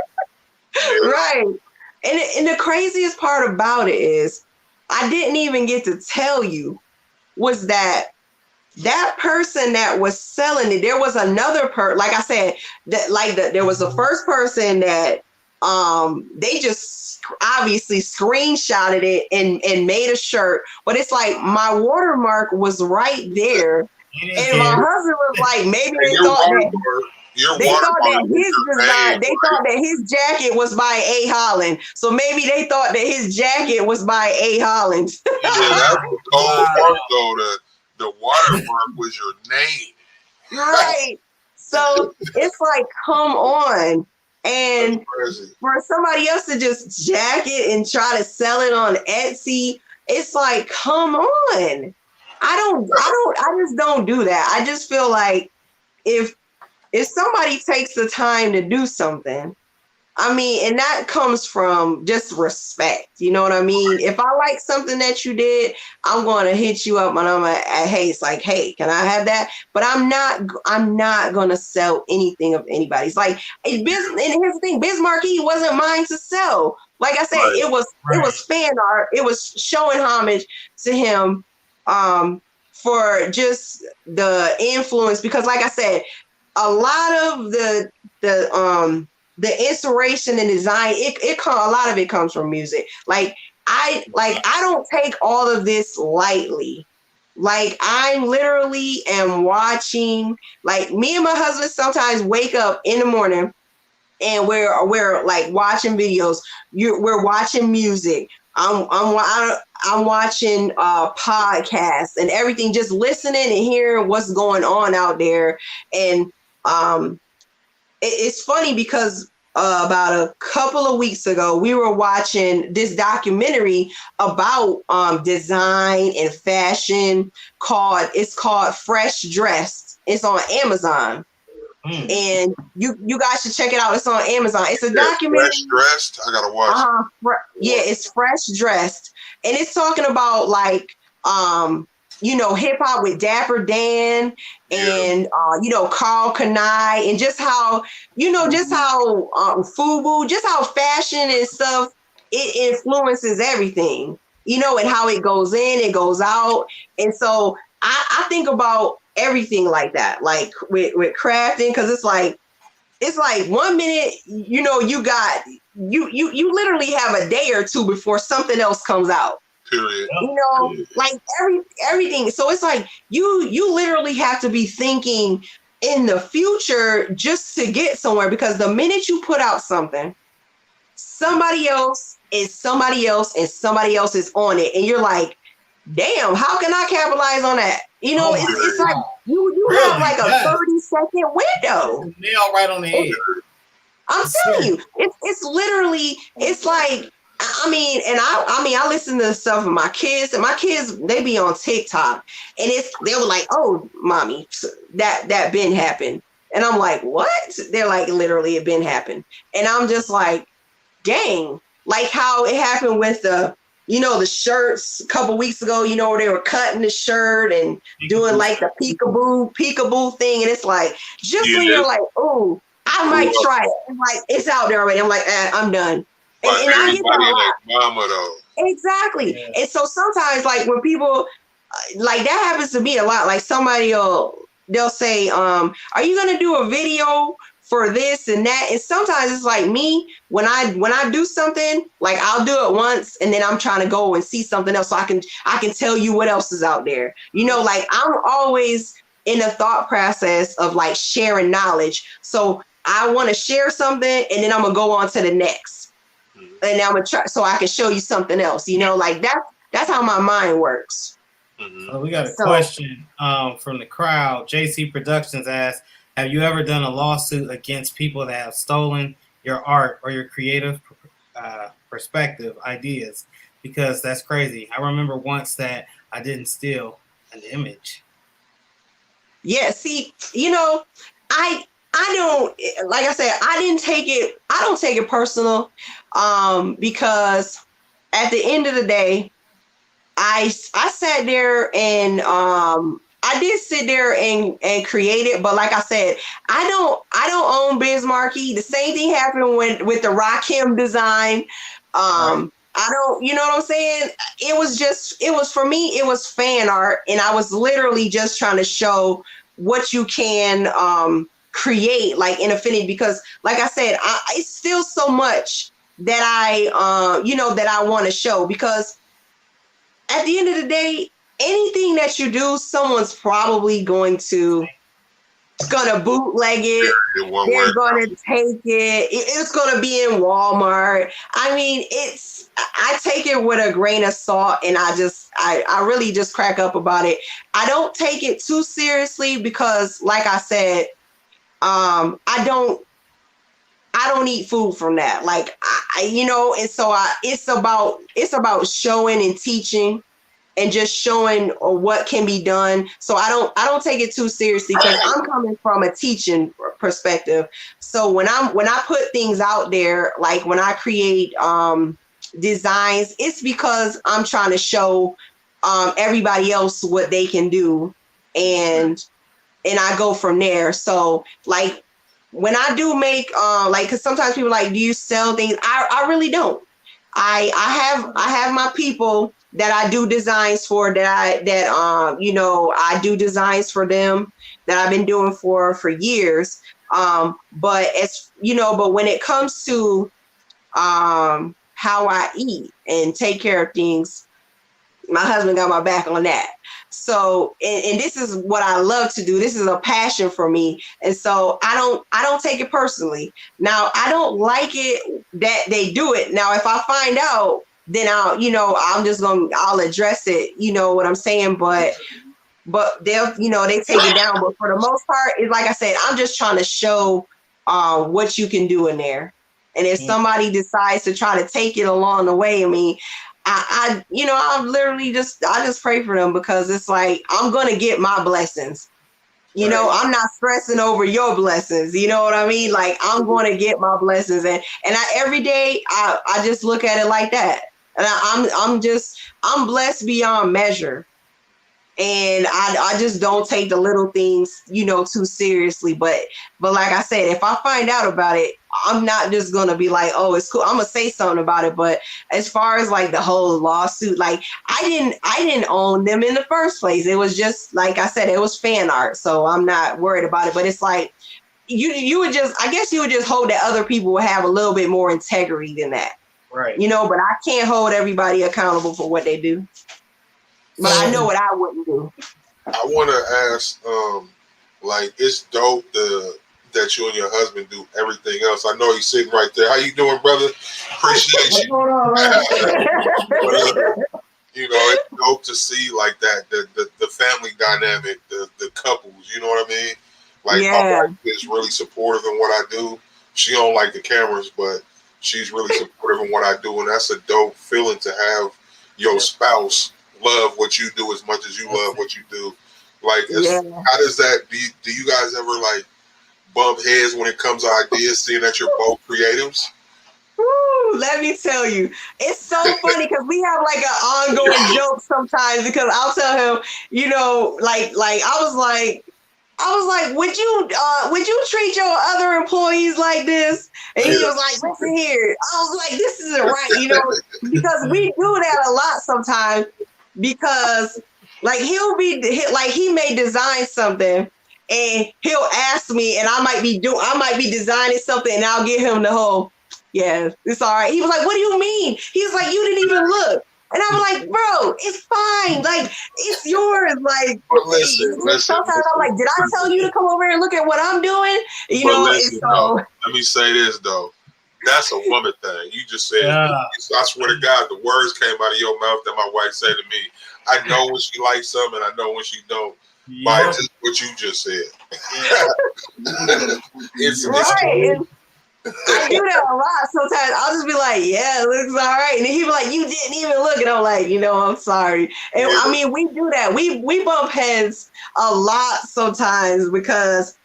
Right. And the craziest part about it is I didn't even get to tell you was that person that was selling it, there was another like I said, there was the first person that they just obviously screenshotted it and made a shirt, but it's like my watermark was right there, and my husband was like, maybe they thought that his jacket was by A. Holland, so maybe they thought that his jacket was by A. Holland. Yeah, that's the cold part though. The watermark was your name, right? So it's like, come on. And for somebody else to just jack it and try to sell it on Etsy, it's like, come on. I just don't do that. I just feel like if somebody takes the time to do something, I mean, and that comes from just respect. You know what I mean? If I like something that you did, I'm going to hit you up and I'm like, hey, it's like, hey, can I have that? But I'm not going to sell anything of anybody's. Like, and here's the thing, Biz Marquee wasn't mine to sell. Like I said, it was fan art. It was showing homage to him for just the influence. Because like I said, a lot of the inspiration and design, a lot of it comes from music. I don't take all of this lightly. Like I literally am watching, like me and my husband sometimes wake up in the morning and we're like watching videos. We're watching music. I'm watching podcasts and everything, just listening and hearing what's going on out there. And it's funny because about a couple of weeks ago, we were watching this documentary about design and fashion called Fresh Dressed. It's on Amazon. And you guys should check it out. It's on Amazon. It's a documentary. Fresh Dressed? I gotta watch it. It's Fresh Dressed. And it's talking about like hip hop with Dapper Dan and Carl Kanai, and just how FUBU, just how fashion and stuff, it influences everything, and how it goes in, it goes out. And so I think about everything like that, like with crafting, because it's like 1 minute, you literally have a day or two before something else comes out. Period. Like everything. So it's like you literally have to be thinking in the future just to get somewhere, because the minute you put out something, somebody else is on it, and you're like, damn, how can I capitalize on that? It's like you have like a 30-second window. Nail right on the head. I'm telling you, it's literally, it's like, I listen to the stuff of my kids, and my kids, they be on TikTok, and they were like, oh, mommy, that been happened. And I'm like, what? They're like, literally, it been happened. And I'm just like, dang, like how it happened with the shirts a couple weeks ago, where they were cutting the shirt and doing like the peekaboo thing. And it's like, just when you're like, oh, I might try it. I'm like, it's out there already. I'm like, I'm done. And I get that everybody a and lot. their mama though. Exactly. Yeah. And so sometimes, like when people, like that happens to me a lot. Like they'll say, are you gonna do a video for this and that? And sometimes it's like me, when I do something, like I'll do it once and then I'm trying to go and see something else so I can tell you what else is out there. You know, like I'm always in a thought process of like sharing knowledge. So I want to share something and then I'm gonna go on to the next. And I'm gonna try so I can show you something else. You know, like that's how my mind works. So we got a question from the crowd. JC Productions asks, have you ever done a lawsuit against people that have stolen your art or your creative perspective ideas? Because that's crazy. I remember once that I didn't steal an image. Yeah, see, you know, I don't, like I said, I don't take it personal, because at the end of the day, I sat there and I did sit there and create it, but like I said, I don't own Biz Markie. The same thing happened with the Rakim design. Right. I don't, you know what I'm saying? It was for me, it was fan art, and I was literally just trying to show what you can create like in Affinity, because like I said, it's still so much that I that I want to show, because at the end of the day, anything that you do, someone's probably going to bootleg it. They're going to take it. It's going to be in Walmart. I mean, I take it with a grain of salt, and I really just crack up about it. I don't take it too seriously because, like I said, I don't eat food from that. Like, and so it's about showing and teaching and just showing what can be done. So I don't take it too seriously because I'm coming from a teaching perspective. So when I put things out there, like when I create designs, it's because I'm trying to show everybody else what they can do, and I go from there. So like when I do make because sometimes people are like, do you sell things? I really don't. I have my people that I do designs for, I do designs for them that I've been doing for years. But when it comes to how I eat and take care of things, my husband got my back on that. So, and this is what I love to do. This is a passion for me. And so I don't take it personally. Now, I don't like it that they do it. Now, if I find out, then I'll address it. You know what I'm saying? But they'll, they take it down. But for the most part, it's like I said, I'm just trying to show what you can do in there. And if somebody decides to try to take it along the way, I mean, I literally I just pray for them, because it's like, I'm going to get my blessings. You know, I'm not stressing over your blessings. You know what I mean? Like, I'm going to get my blessings. And every day I just look at it like that. And I'm blessed beyond measure. And I just don't take the little things, too seriously. But like I said, if I find out about it, I'm not just going to be like, oh, it's cool, I'm going to say something about it. But as far as like the whole lawsuit, like I didn't own them in the first place. It was just, like I said, it was fan art. So I'm not worried about it. But it's like, you would just hope that other people would have a little bit more integrity than that. Right. But I can't hold everybody accountable for what they do. But I know what I wouldn't do. I want to ask, it's dope that you and your husband do everything else. I know he's sitting right there. How you doing, brother? Appreciate you. It's dope to see like that, the family dynamic, the couples. You know what I mean? Like, my wife is really supportive in what I do. She don't like the cameras, but she's really supportive in what I do, and that's a dope feeling to have your spouse love what you do as much as you love what you do. Like, how does that be? Do you guys ever like bump heads when it comes to ideas, seeing that you're both creatives? Ooh, let me tell you, it's so funny because we have like an ongoing joke sometimes, because I'll tell him, like I was like, I was like, would you treat your other employees like this? And he was like, listen here. I was like, this isn't right, because we do that a lot sometimes, because like he may design something and he'll ask me, and I might be designing something, and I'll give him the whole, yeah, it's all right. He was like, what do you mean? He was like, you didn't even look. And I'm like, bro, it's fine. Like, it's yours. Like, listen. Sometimes I'm like, did I tell you to come over here and look at what I'm doing? Let me say this, though. That's a woman thing. You just said, I swear to God, the words came out of your mouth that my wife said to me. I know when she likes something, and I know when she don't. By just what you just said. It's right. I do that a lot. Sometimes I'll just be like, yeah, it looks all right. And then he'll be like, you didn't even look. And I'm like, I'm sorry. And I mean, we do that. We bump heads a lot sometimes, because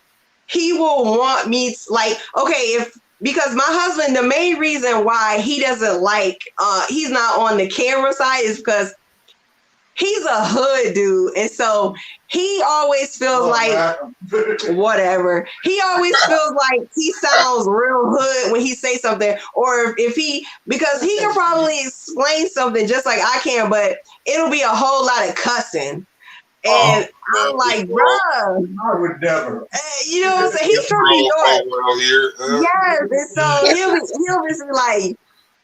he will want me to, like, okay, because my husband, the main reason why he doesn't like, he's not on the camera side is because he's a hood dude. And so he always feels whatever. He always feels like he sounds real hood when he say something, or because he can probably explain something just like I can, but it'll be a whole lot of cussing. And I'm like, bruh, I would never. You know what I'm saying? He's from New York. Yes, and so he'll just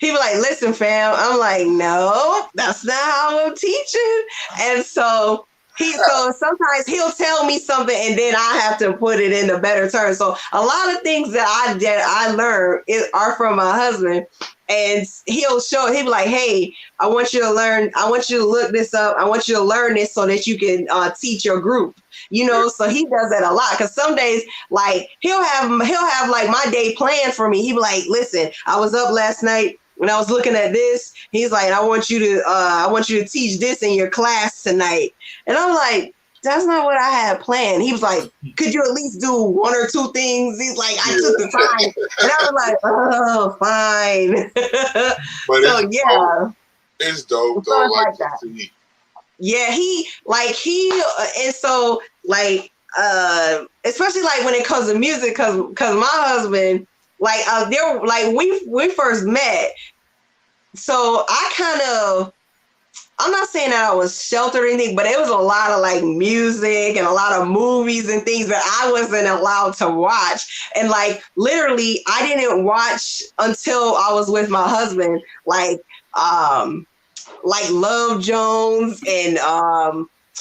be like, listen, fam. I'm like, no, that's not how I'm teaching. And so sometimes he'll tell me something, and then I have to put it in a better terms. So a lot of things that I learned are from my husband. And he'll be like, hey, I want you to learn. I want you to look this up. I want you to learn this so that you can teach your group. So he does that a lot, because some days, like, he'll have like my day planned for me. He'll be like, listen, I was up last night when I was looking at this. He's like, I want you to teach this in your class tonight. And I'm like, that's not what I had planned. He was like, could you at least do one or two things? He's like, I took the time. And I was like, oh, fine. But it's dope, though. Like that. Yeah, and so, like, especially like when it comes to music, because my husband, like, we first met. So I'm not saying that I was sheltered or anything, but it was a lot of like music and a lot of movies and things that I wasn't allowed to watch. And like, literally, I didn't watch until I was with my husband, like Love Jones and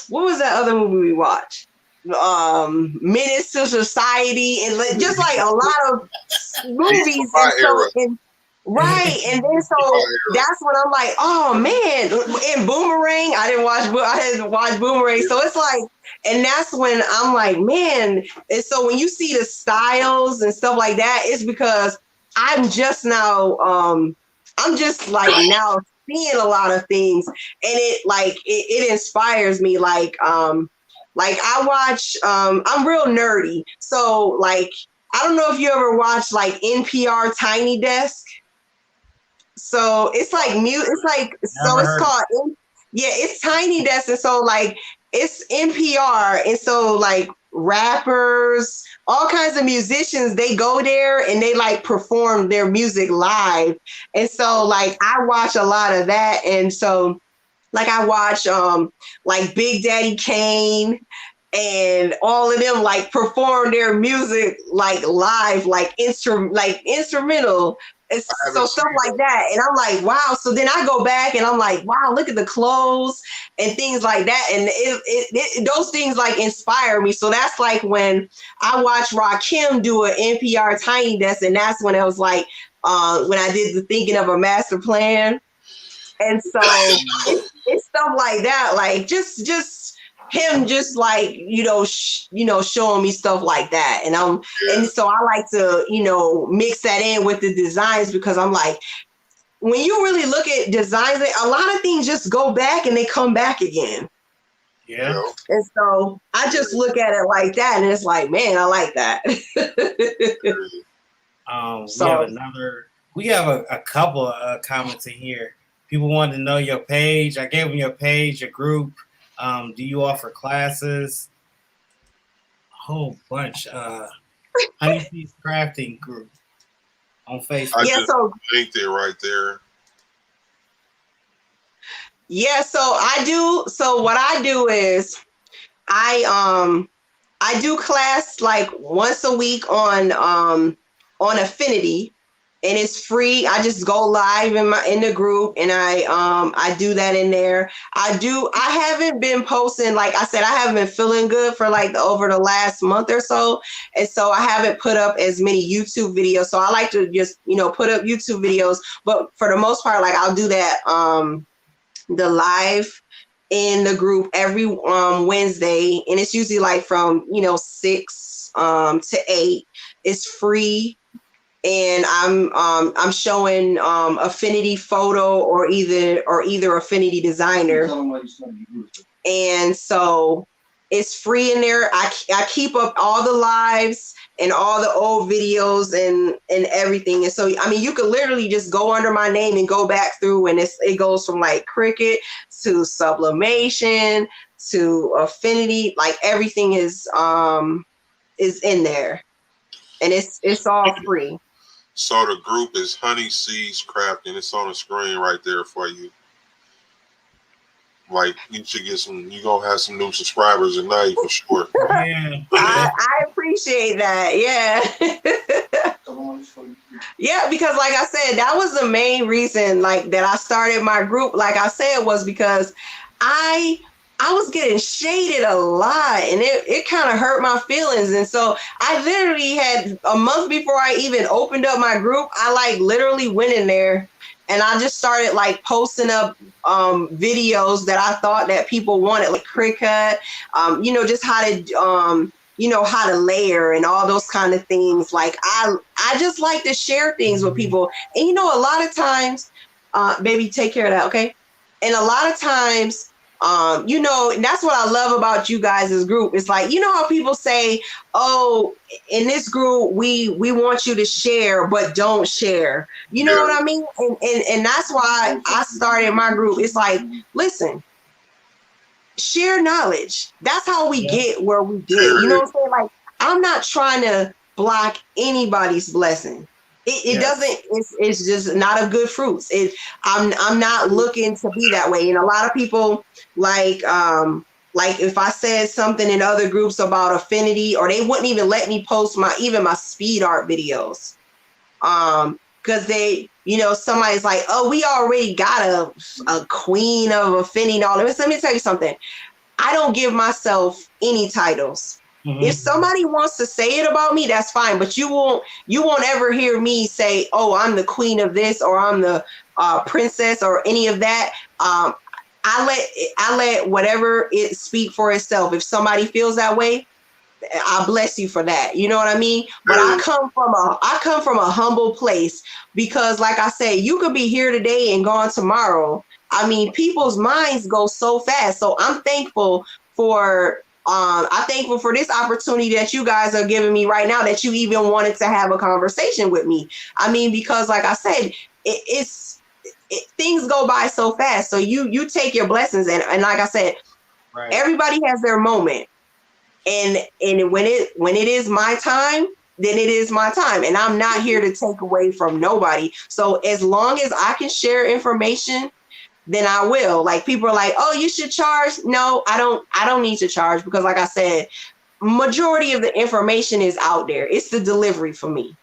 what was that other movie we watched? Menace to Society, and just like a lot of movies. Right, and then so that's when I'm like, oh man, and Boomerang, I hadn't watched Boomerang, so it's like, and that's when I'm like, man, and so when you see the styles and stuff like that, it's because I'm just now, I'm just like now seeing a lot of things, and it inspires me, like I watch, I'm real nerdy, so like, I don't know if you ever watched like NPR Tiny Desk. So it's like it's Tiny Desk, and so like it's NPR, and so like rappers, all kinds of musicians, they go there and they like perform their music live, and so like I watch a lot of that, and so like I watch like Big Daddy Kane and all of them like perform their music like live, like instrumental. So stuff like that. And I'm like, wow. So then I go back and I'm like, wow, look at the clothes and things like that. And those things like inspire me. So that's like when I watched Rakim do an NPR Tiny Desk, and that's when it was like, when I did the Thinking of a Master Plan. And so it's stuff like that. Like just him just like, showing me stuff like that. And and so I like to, mix that in with the designs, because I'm like, when you really look at designs, a lot of things just go back and they come back again. Yeah. And so I just look at it like that, and it's like, man, I like that. We have a couple of comments in here. People wanted to know your page. I gave them your page, your group. Do you offer classes? whole bunch. Honey Seeds Crafting Group on Facebook. I just linked it right there. Yeah, so I do. So what I do is I do class like once a week on Affinity, and it's free. I just go live in the group, and I do that in there. I haven't been posting, like I said, I haven't been feeling good for like over the last month or so, and so I haven't put up as many YouTube videos. So I like to just put up YouTube videos, but for the most part, like I'll do that the live in the group every Wednesday, and it's usually like from 6 to 8. It's free, and I'm showing Affinity Photo or either Affinity Designer, and so it's free in there. I keep up all the lives and all the old videos and everything. And so, I mean, you could literally just go under my name and go back through, and it goes from like Cricut to Sublimation to Affinity. Like everything is in there, and it's all free. So the group is Honey Seeds Crafting. It's on the screen right there for you. Like, you should get you're going to have some new subscribers tonight for sure. Yeah. I appreciate that. Yeah. Yeah, because like I said, that was the main reason like that I started my group. Like I said, was because I was getting shaded a lot, and it kind of hurt my feelings. And so I literally had a month before I even opened up my group, I like literally went in there and I just started like posting up videos that I thought that people wanted, like Cricut, just how to, how to layer and all those kind of things. Like I just like to share things with people. And, a lot of times, baby, take care of that. Okay. And a lot of times, and that's what I love about you guys' group. It's like, how people say, oh, in this group, we want you to share, but don't share. You know what I mean? And that's why I started my group. It's like, listen, share knowledge. That's how we get where we get. You know what I'm saying? Like, I'm not trying to block anybody's blessing. It doesn't, it's just not of good fruits. I'm not looking to be that way. And a lot of people like if I said something in other groups about Affinity, or they wouldn't even let me post my speed art videos. Cause they, somebody's like, oh, we already got a queen of Affinity and all that. Let me tell you something. I don't give myself any titles. Mm-hmm. If somebody wants to say it about me, that's fine. But you won't ever hear me say, oh, I'm the queen of this, or I'm the princess, or any of that. I let whatever it speak for itself. If somebody feels that way, I bless you for that. You know what I mean? But I come from a humble place, because like I said, you could be here today and gone tomorrow. I mean, people's minds go so fast. So I'm thankful for this opportunity that you guys are giving me right now, that you even wanted to have a conversation with me. I mean, because like I said, things go by so fast. So you take your blessings, and like I said, everybody has their moment. And when it is my time, then it is my time. And I'm not here to take away from nobody. So as long as I can share information, then I will. Like, people are like, oh, you should charge. No, I don't need to charge, because like I said, majority of the information is out there. It's the delivery for me.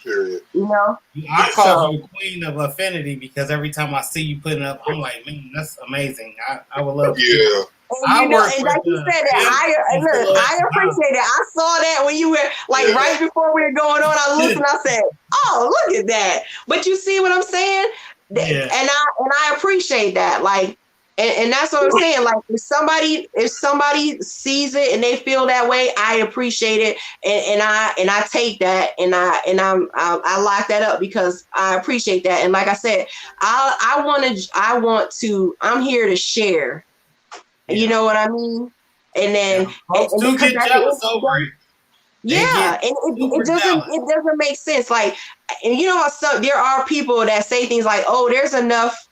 Period. I call you queen of Affinity, because every time I see you putting up, I'm like, man, that's amazing. I would love to. And like you said, I appreciate that. I saw that when you were right before we were going on. I looked and I said, "Oh, look at that!" But you see what I'm saying? Yeah. And I appreciate that. Like, and that's what I'm saying. Like, if somebody sees it and they feel that way, I appreciate it, and I take that, and I lock that up, because I appreciate that. And like I said, I'm here to share. You know what I mean? And then do get jealous over it. Yeah, and it doesn't make sense. Like, and how there are people that say things like, "Oh, there's enough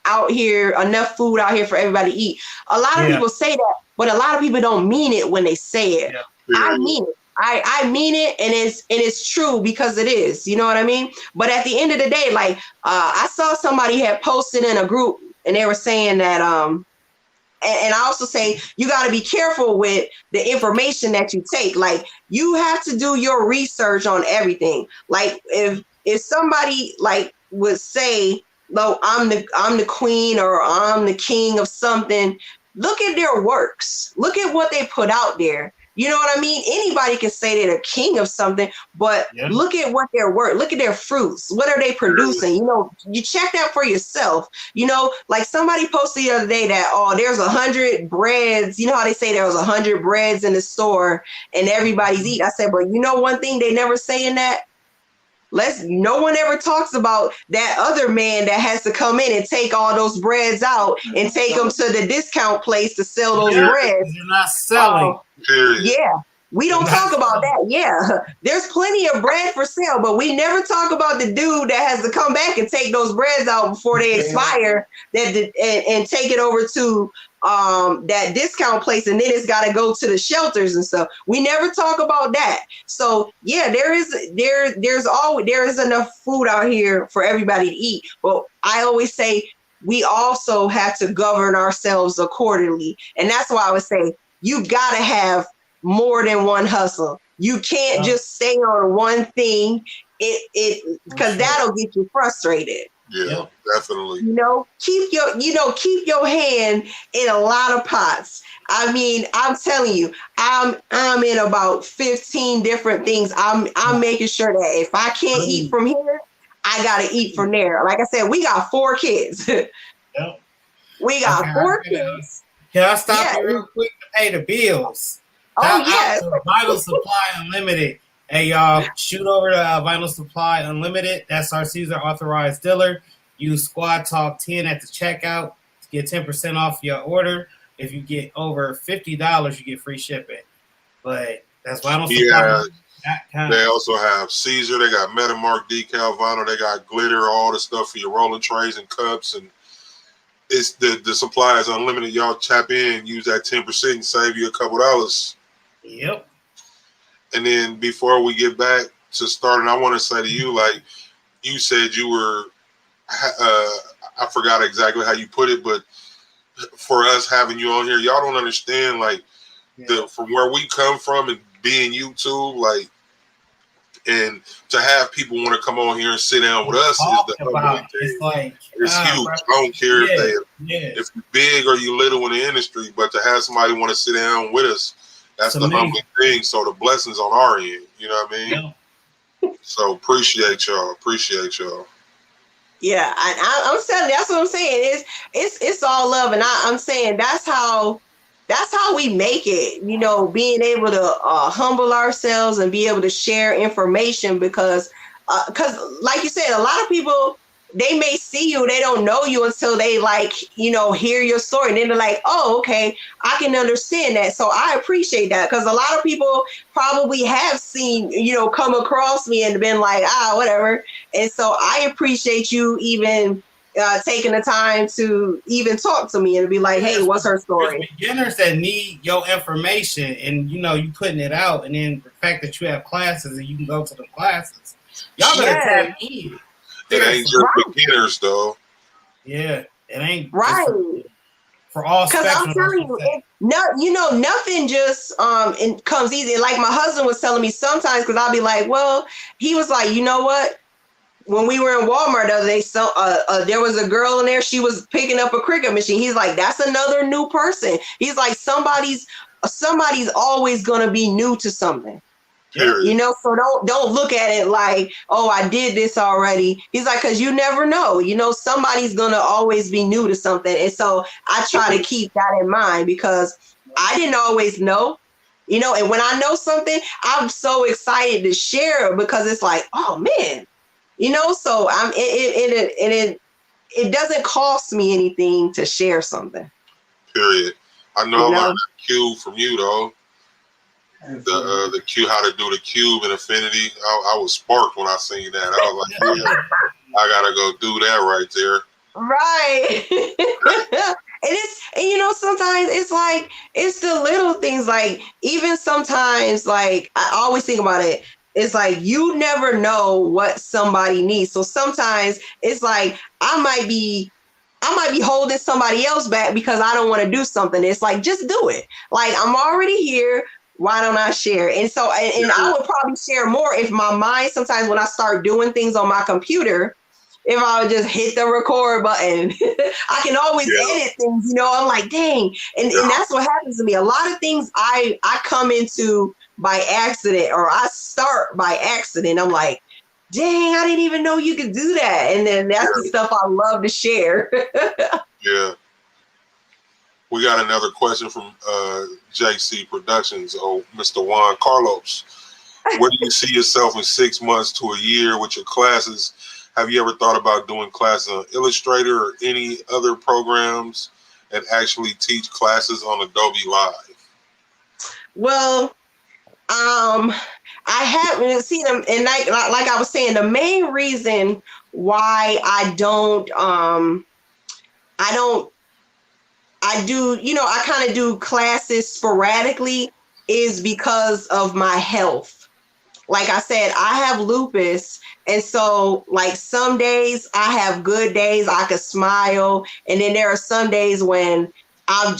food out here for everybody to eat." A lot of people say that, but a lot of people don't mean it when they say it. Yeah. I mean it. I mean it, and it's true because it is. You know what I mean? But at the end of the day, like I saw somebody had posted in a group, and they were saying that and I also say you got to be careful with the information that you take. Like you have to do your research on everything. Like if somebody like would say, "No, I'm the queen or I'm the king of something," look at their works. Look at what they put out there. You know what I mean? Anybody can say they're king of something, but look at what their work, look at their fruits. What are they producing? You know, you check that for yourself. You know, like somebody posted the other day that, oh, there's 100 breads. You know how they say there was 100 breads in the store and everybody's eating. I said, but you know one thing they never say in that? No one ever talks about that other man that has to come in and take all those breads out and take them to the discount place to sell those breads. You're not selling. Yeah. We don't talk about that. Yeah. There's plenty of bread for sale, but we never talk about the dude that has to come back and take those breads out before they expire and take it over to that discount place, and then it's got to go to the shelters and stuff. We never talk about that. So yeah, there is enough food out here for everybody to eat. But I always say we also have to govern ourselves accordingly, and that's why I would say you got to have more than one hustle. You can't just stay on one thing. Because that'll get you frustrated. Yeah, definitely. You know, keep your hand in a lot of pots. I mean, I'm telling you, I'm in about 15 different things. I'm making sure that if I can't eat from here, I gotta eat from there. Like I said, we got 4 kids. We got 4 kids. Can I stop you real quick to pay the bills? Yes. Vital Supply Unlimited. Hey, y'all, shoot over to Vinyl Supply Unlimited. That's our Caesar authorized dealer. Use Squad Talk 10 at the checkout to get 10% off your order. If you get over $50, you get free shipping. But that's Vinyl Supply. They also have Caesar. They got Metamark decal vinyl. They got glitter, all the stuff for your rolling trays and cups. And it's the supply is unlimited. Y'all tap in, use that 10% and save you a couple dollars. Yep. And then before we get back to starting, I want to say to you, like you said, you were, I forgot exactly how you put it, but for us having you on here, y'all don't understand, like from where we come from and being YouTube, like, and to have people want to come on here and sit down with us is the ugly thing. It's huge. I don't care if you're big or you little in the industry, but to have somebody want to sit down with us, that's the humbling thing. So the blessings on our end, you know what I mean? Yeah. So appreciate y'all. Yeah, I'm telling you, that's what I'm saying. It's all love, and I'm saying that's how we make it. You know, being able to humble ourselves and be able to share information because like you said, a lot of people, they may see you, they don't know you until they hear your story, and then they're like, oh, okay, I can understand that. So I appreciate that, because a lot of people probably have seen, come across me and been like, whatever. And so I appreciate you even taking the time to even talk to me and be like, hey, what's her story? There's beginners that need your information, and you putting it out, and then the fact that you have classes and you can go to the classes, y'all better tap in. It ain't just beginners, though. Yeah, it ain't right for all. Because I'm telling you, nothing just comes easy. Like my husband was telling me sometimes, because I'll be like, well, he was like, you know what? When we were in Walmart the other day, there was a girl in there. She was picking up a Cricut machine. He's like, that's another new person. He's like, somebody's always gonna be new to something. So don't look at it like, oh, I did this already. He's like, because you never know. Somebody's gonna always be new to something, and so I try to keep that in mind, because I didn't always know. And when I know something, I'm so excited to share, because it's like, oh man. So it doesn't cost me anything to share something. Period. I know I learned that cube from you, though. The cube, how to do the cube in Affinity. I was sparked when I seen that. I was like, yeah, I gotta go do that right there. Right. and you know, sometimes it's like, it's the little things, like even sometimes, like I always think about it, it's like you never know what somebody needs. So sometimes it's like I might be holding somebody else back because I don't want to do something. It's like, just do it. Like, I'm already here. Why don't I share? And so, and I would probably share more if my mind, sometimes when I start doing things on my computer, if I would just hit the record button, I can always edit things, you know. I'm like, dang. And that's what happens to me. A lot of things I come into by accident, or I start by accident. I'm like, dang, I didn't even know you could do that. And then that's the stuff I love to share. Yeah. We got another question from JC Productions, Mr. Juan Carlos. Where do you see yourself in 6 months to a year with your classes? Have you ever thought about doing classes on Illustrator or any other programs and actually teach classes on Adobe Live? Well, I haven't seen them, and like I was saying, the main reason why I do, you know, I kind of do classes sporadically is because of my health. Like I said, I have lupus. And so like some days I have good days, I could smile. And then there are some days when I'm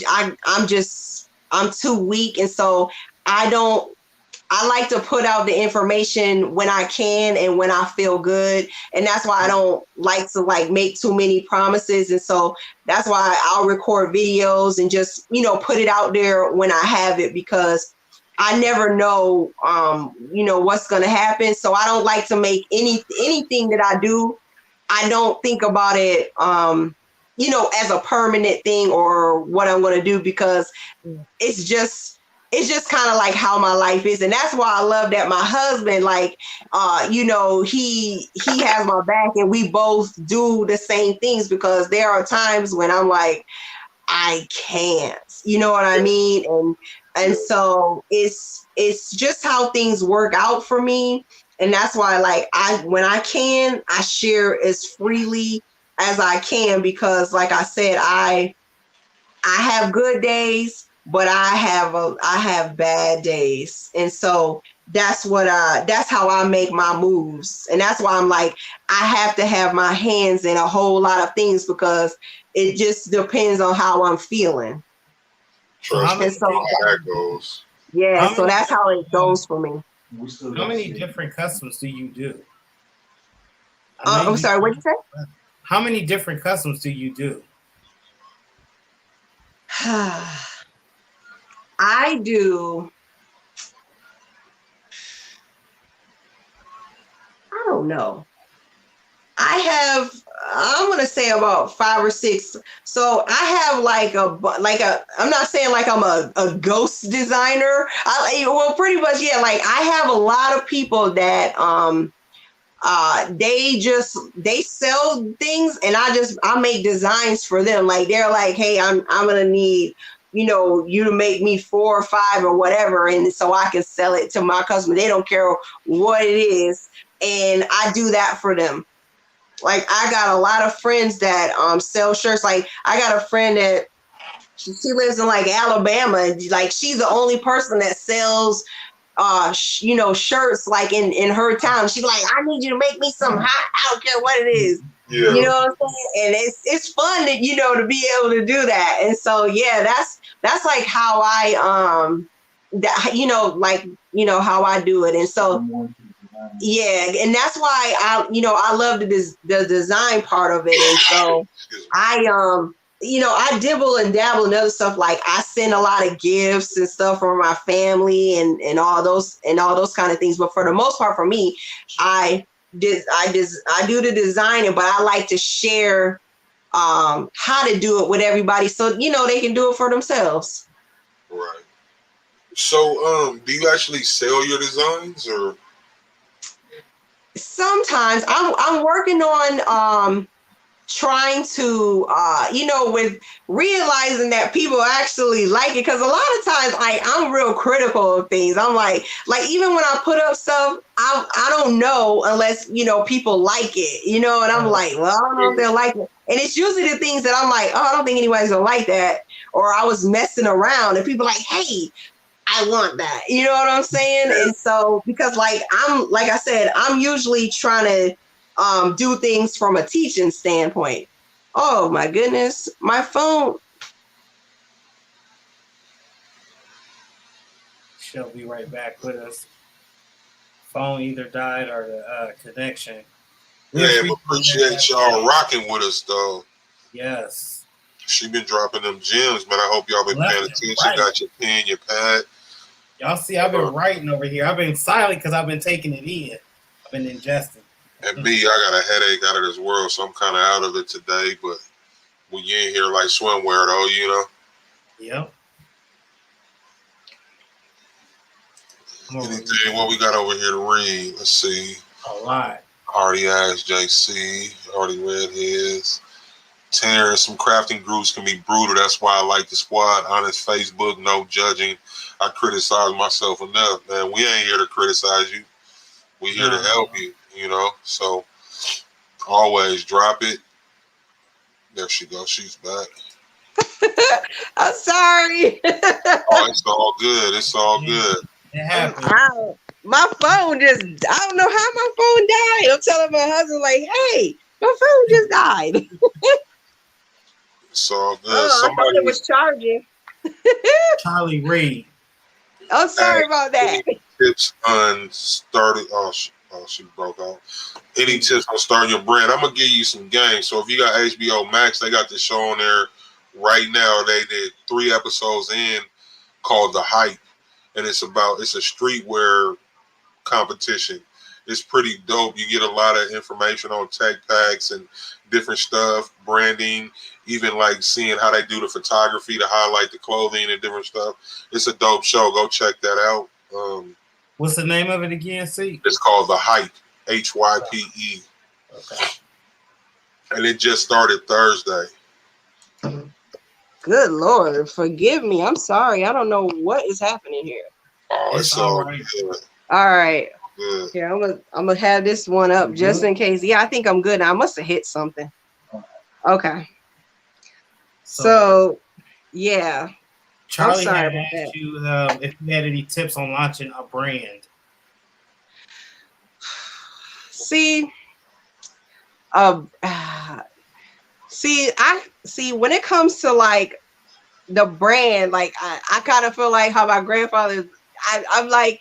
too weak. And so I like to put out the information when I can and when I feel good. And that's why I don't like to like make too many promises. And so that's why I'll record videos and just, you know, put it out there when I have it, because I never know, you know, what's going to happen. So I don't like to make anything that I do. I don't think about it, you know, as a permanent thing or what I'm going to do, because it's just kind of like how my life is. And that's why I love that my husband, like, you know, he has my back and we both do the same things, because there are times when I'm like, I can't, you know what I mean? And so it's just how things work out for me. And that's why, like, when I can, I share as freely as I can, because like I said, I have good days, but I have bad days. And so that's how I make my moves. And that's why I'm like, I have to have my hands in a whole lot of things, because it just depends on how I'm feeling. Trust me, so that goes. Yeah, so that's how it goes for me. How many different customs do you do? I'm sorry, what did you say? How many different customs do you do? I do. I don't know. I'm going to say about 5 or 6. So I have I'm not saying like I'm a ghost designer. Well, pretty much, yeah. Like I have a lot of people that, they sell things and I make designs for them. Like they're like, hey, I'm going to need, you know, you to make me 4 or 5 or whatever. And so I can sell it to my customer. They don't care what it is. And I do that for them. Like I got a lot of friends that sell shirts. Like I got a friend that she lives in like Alabama. Like she's the only person that sells you know, shirts like in her town. She's like, I need you to make me some hot. I don't care what it is. Yeah. You know what I'm saying? And it's fun that, you know, to be able to do that. And so yeah, that's like how I you know, like, you know, how I do it. And so yeah, and that's why I love the design part of it. And so I you know, I dibble and dabble in other stuff. Like I send a lot of gifts and stuff for my family and all those kind of things. But for the most part, for me, I do the designing, but I like to share how to do it with everybody, so you know they can do it for themselves. Right. So, do you actually sell your designs, or? Sometimes I'm working on trying to with realizing that people actually like it, because a lot of times I'm real critical of things. I'm like even when I put up stuff, I don't know unless people like it, and I'm like, well, I don't know if they'll like it, and it's usually the things that I'm like, oh, I don't think anybody's gonna like that, or I was messing around and people like, hey, I want that, you know what I'm saying? And so because I'm usually trying to do things from a teaching standpoint. Oh my goodness, my phone. She'll be right back with us. Phone either died or the connection. Yeah, appreciate y'all rocking with us though. Yes. She been dropping them gems, man. I hope y'all been paying attention. Right. Got your pen, your pad. Y'all see, I've been writing over here. I've been silent because I've been taking it in. I've been ingesting. And me, I got a headache out of this world, so I'm kind of out of it today. But when you in here like swimwear, though, Yep. Anything? What we got over here to read? Let's see. A lot. Already asked JC. Already read his. Terrence, some crafting groups can be brutal. That's why I like the squad. Honest Facebook, no judging. I criticize myself enough, man. We ain't here to criticize you. We here to help you, So always drop it. There she goes. She's back. I'm sorry. Oh, it's all good. It's all good. It happened. My phone just, I don't know how my phone died. I'm telling my husband, like, hey, my phone just died. It's all good. I thought it was charging. Charlie Reed. I'm sorry about that. Tips on starting. She broke out. Any tips on starting your brand? I'm gonna give you some games. So if you got HBO Max, they got this show on there right now. They did 3 episodes in called The Hype, and it's a streetwear competition. It's pretty dope. You get a lot of information on tech packs and different stuff, branding, even like seeing how they do the photography to highlight the clothing and different stuff. It's a dope show. Go check that out. What's the name of it again, C? It's called The Hype, HYPE. Okay. And it just started Thursday. Good Lord, forgive me. I'm sorry. I don't know what is happening here. Oh, it's all right. Good. All right. Good. Yeah, I'm gonna have this one up just in case. Yeah, I think I'm good now. I must have hit something. Okay. So yeah. Charlie had asked you if you had any tips on launching a brand. See, when it comes to like the brand, like I kind of feel like how my grandfather, I'm like,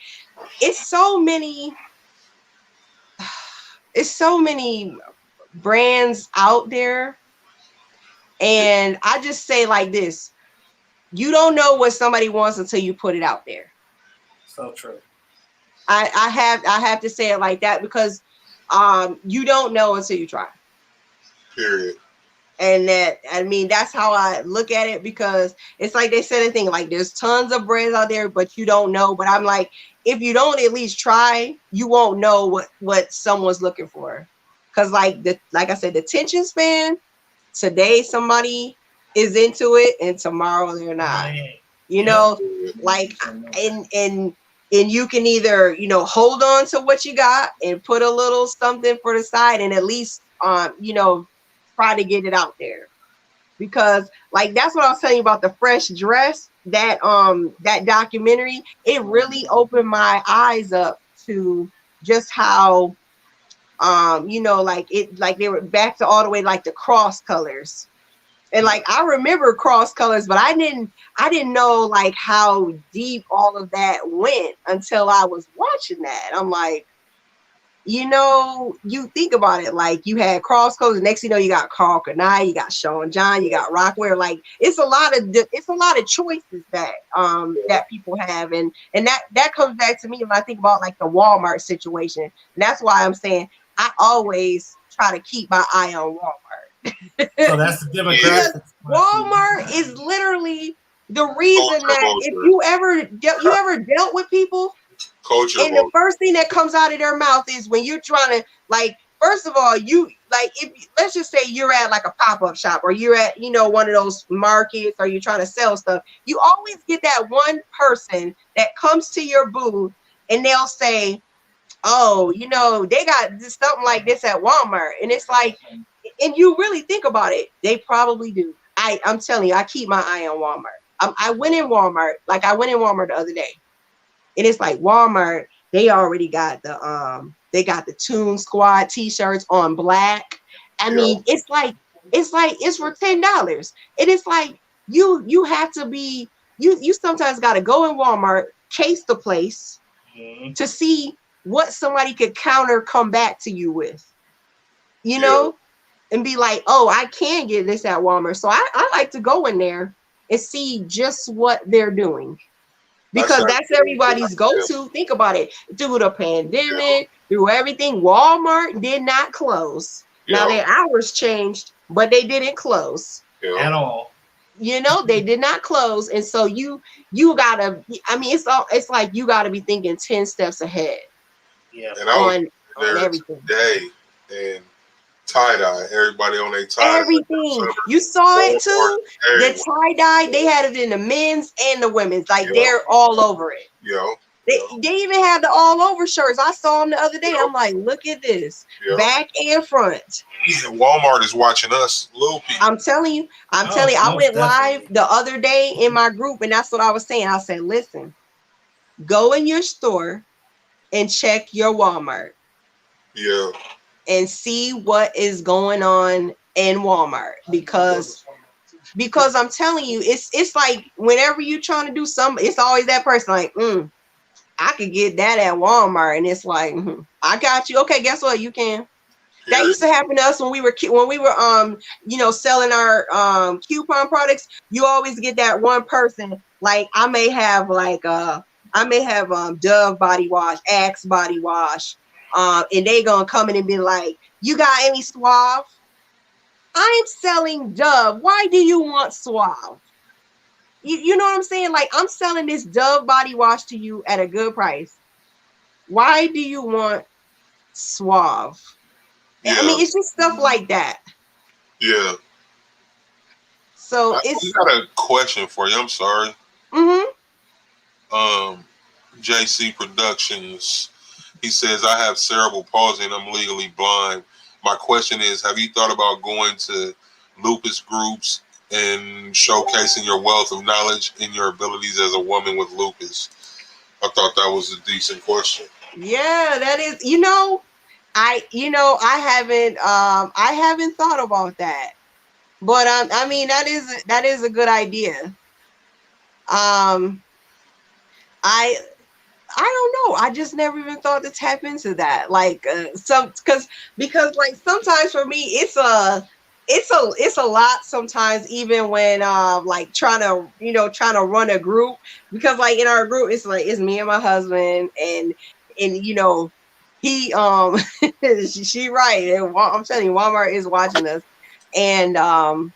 it's so many brands out there. And I just say like this, you don't know what somebody wants until you put it out there. So true. I have to say it like that because you don't know until you try. Period. And that's how I look at it, because it's like they said a thing, like there's tons of brands out there, but you don't know. But I'm like, if you don't at least try, you won't know what someone's looking for. Because like I said, the attention span, today somebody is into it and tomorrow they're not. Like and you can either hold on to what you got and put a little something for the side and at least try to get it out there. Because like that's what I was telling you about the fresh dress, that documentary. It really opened my eyes up to just how like they were back to all the way like the cross colors. And like I remember cross colors, but I didn't know like how deep all of that went until I was watching that. I'm like, you think about it, like you had cross colors. Next, you got Carl Kanai, you got Sean John, you got Rockwell. Like it's a lot of choices that people have, and that comes back to me when I think about like the Walmart situation. And that's why I'm saying I always try to keep my eye on Walmart. So that's the demographic. Walmart is literally the reason that if you ever dealt with people, culture, and the first thing that comes out of their mouth is when you're trying to like first of all, you like if let's just say you're at like a pop-up shop or you're at one of those markets or you're trying to sell stuff, you always get that one person that comes to your booth and they'll say, oh, they got this, something like this at Walmart. And it's like, and you really think about it, they probably do. I'm telling you, I keep my eye on Walmart. I went in Walmart the other day, and it's like Walmart, they already got the Toon Squad t-shirts on black. I mean, it's for $10. And it's like you have to be you sometimes got to go in Walmart, chase the place to see what somebody could come back to you with, and be like, oh, I can get this at Walmart. So I like to go in there and see just what they're doing. Because that's everybody's go-to. Think about it. Through the pandemic, through everything, Walmart did not close. Now their hours changed, but they didn't close at all. They did not close, and so you gotta. I mean, it's like you gotta be thinking 10 steps ahead. Yeah, and I was there everything today, and tie-dye, everybody on their tie-dye. Everything. You saw it too? The tie-dye, they had it in the men's and the women's. Like, they're all over it. They even had the all-over shirts. I saw them the other day. I'm like, look at this. Back and front. Yeah, Walmart is watching us, little people. I'm telling you. I went live the other day in my group, and that's what I was saying. I said, listen, go in your store and check your Walmart. Yeah. And see what is going on in Walmart, because I'm telling you, it's like whenever you're trying to do something, it's always that person like, I could get that at Walmart, and it's like, I got you. Okay, guess what? You can. Yeah. That used to happen to us when we were selling our coupon products. You always get that one person. Like I may have Dove body wash, Axe body wash. And they gonna come in and be like, you got any Suave? I'm selling Dove. Why do you want Suave? You know what I'm saying? Like, I'm selling this Dove body wash to you at a good price. Why do you want Suave? Yeah. I mean, it's just stuff like that. Yeah. So I got a question for you. I'm sorry. JC Productions. He says, I have cerebral palsy and I'm legally blind. My question is, have you thought about going to lupus groups and showcasing your wealth of knowledge and your abilities as a woman with lupus? I thought that was a decent question. Yeah, that is, I haven't thought about that. But I mean, that is a good idea. I don't know. I just never even thought to tap into that. Like because like sometimes for me it's a lot sometimes, even when like trying to run a group, because like in our group it's me and my husband and he she right, and I'm telling you, Walmart is watching us, and I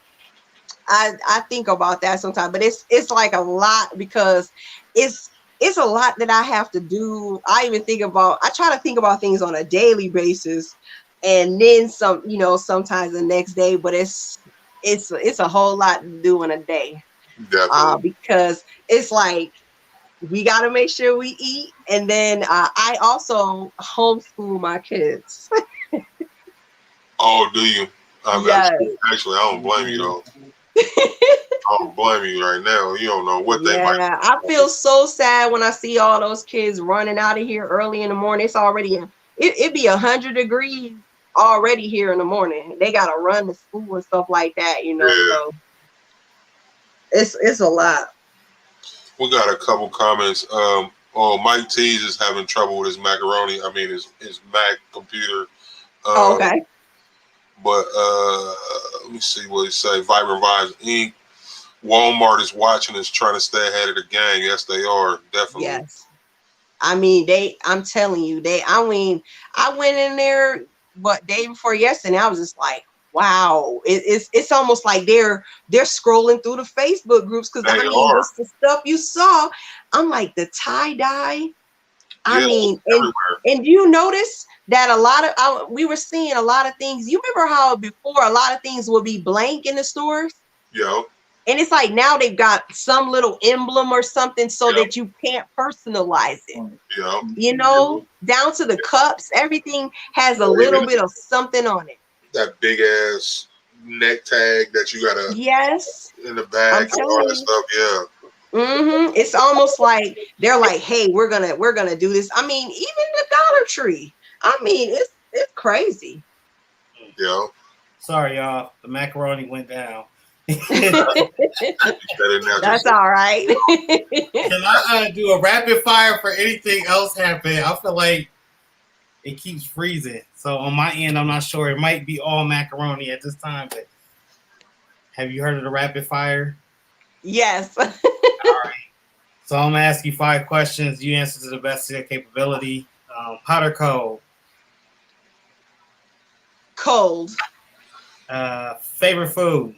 think about that sometimes, but it's like a lot, because it's a lot that I have to do. I try to think about things on a daily basis, and then some, sometimes the next day, but it's a whole lot to do in a day. Because it's like, we got to make sure we eat. And then I also homeschool my kids. Oh, do you? Yes. Actually, I don't blame you though. I don't blame you right now. You don't know what they might. Yeah, I feel so sad when I see all those kids running out of here early in the morning. It's already it'd be 100 degrees already here in the morning. They gotta run to school and stuff like that, So it's a lot. We got a couple comments. Mike Tees is having trouble with his macaroni. I mean, his Mac computer. Okay. But let me see what he say. Vibrant Vibes Inc. Walmart is watching us, trying to stay ahead of the gang. Yes, they are, definitely. Yes. I mean, I'm telling you, I went in there, day before yesterday, and I was just like, wow. It's almost like they're scrolling through the Facebook groups, because I mean, just the stuff you saw. I'm like, the tie-dye, I mean, and you notice that a lot of we were seeing a lot of things. You remember how before a lot of things would be blank in the stores? Yeah. And it's like now they've got some little emblem or something so that you can't personalize it. Yeah. You know, down to the cups, everything has a little bit of something on it. That big ass neck tag that you gotta in the back and all that stuff. Yeah. It's almost like they're like, hey, we're gonna do this. I mean, even the Dollar Tree. I mean, it's crazy. Yeah. Sorry, y'all. The macaroni went down. That's all right. Can I do a rapid fire for anything else happen? I feel like it keeps freezing. So on my end, I'm not sure. It might be all macaroni at this time, but have you heard of the rapid fire? Yes. All right. So I'm gonna ask you 5 questions. You answer to the best of your capability. Hot or cold? Cold. Favorite food?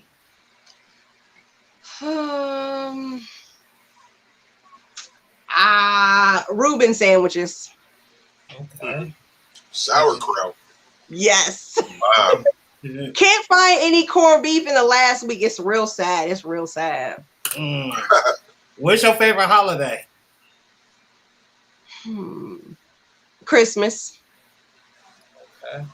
Reuben sandwiches. Okay. Sauerkraut. Yes. Wow. Can't find any corned beef in the last week. It's real sad. It's real sad. What's your favorite holiday? Christmas. Okay.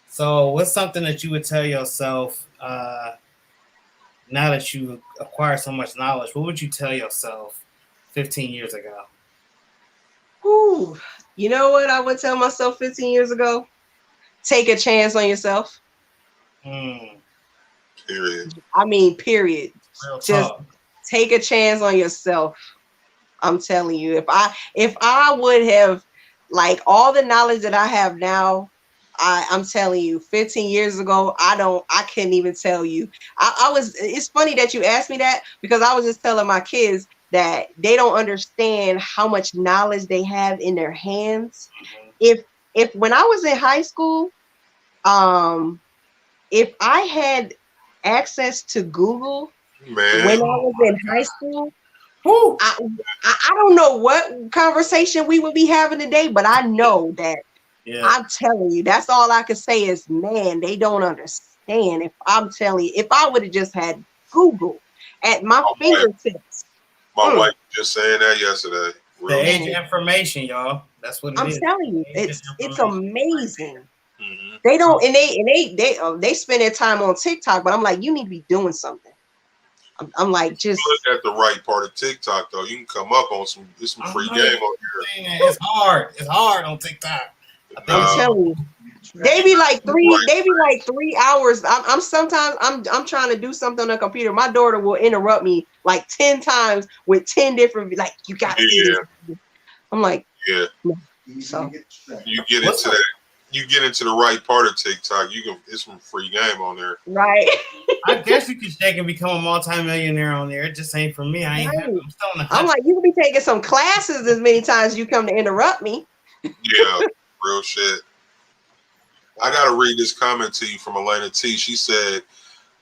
So what's something that you would tell yourself now that you acquire so much knowledge? What would you tell yourself 15 years ago? Ooh, you know what I would tell myself 15 years ago? Take a chance on yourself. Period. I mean, period. Real Just talk. take a chance on yourself. I'm telling you, if I would have like all the knowledge that I have now, I'm telling you, 15 years ago, I couldn't even tell you. It's funny that you asked me that because I was just telling my kids that they don't understand how much knowledge they have in their hands. If when I was in high school, if I had access to Google when I was in high school, I don't know what conversation we would be having today, but I know that I'm telling you, that's all I can say is, man, they don't understand. If I'm telling you, if I would have just had Google at my fingertips. My wife just saying that yesterday. The age of information, y'all. That's what it is. I'm telling you, it's amazing. They don't, and they spend their time on TikTok, but I'm like, you need to be doing something. I'm like, just look at the right part of TikTok though. You can come up on some free game on here. It's hard. It's hard on TikTok. I'm telling you, they be like 3 hours. I'm sometimes I'm trying to do something on the computer. My daughter will interrupt me like 10 times with 10 different, like, you got to do this. I'm like, so you get into that. You get into the right part of TikTok, it's some free game on there. Right. I guess you could shake and become a multimillionaire on there. It just ain't for me. I'm like, you could be taking some classes as many times as you come to interrupt me. Yeah, real shit. I gotta read this comment to you from Elena T. She said,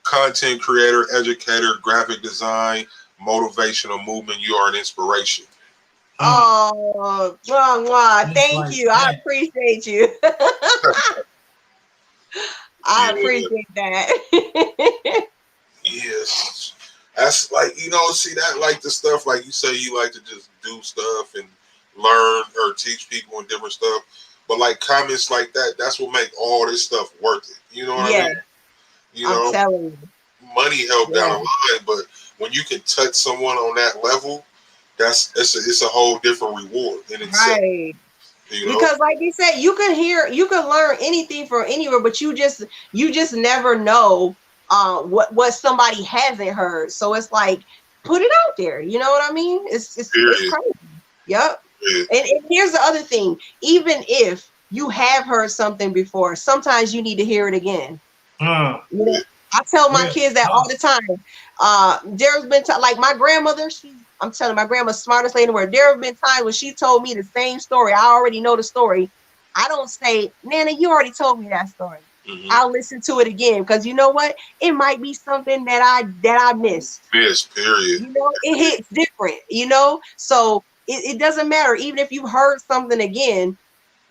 content creator, educator, graphic design, motivational movement, you are an inspiration. Oh, thank you. I appreciate you. I appreciate that. Yes. That's like, see that, like the stuff, like you say, you like to just do stuff and learn or teach people and different stuff. But like comments like that, that's what make all this stuff worth it. You know what I mean? I'm telling you. Money help down the line, but when you can touch someone on that level, it's a whole different reward in itself. Right. Because like you said, you can learn anything from anywhere, but you just never know what somebody hasn't heard. So it's like, put it out there. You know what I mean? It's crazy. Yep. And here's the other thing. Even if you have heard something before, sometimes you need to hear it again. I tell my kids that all the time. There's been like my grandmother, I'm telling you, my grandma's smartest lady in the world. There have been times when she told me the same story. I already know the story. I don't say, Nana, you already told me that story. I'll listen to it again because you know what? It might be something that I missed. Period. It hits different, So it doesn't matter. Even if you heard something again,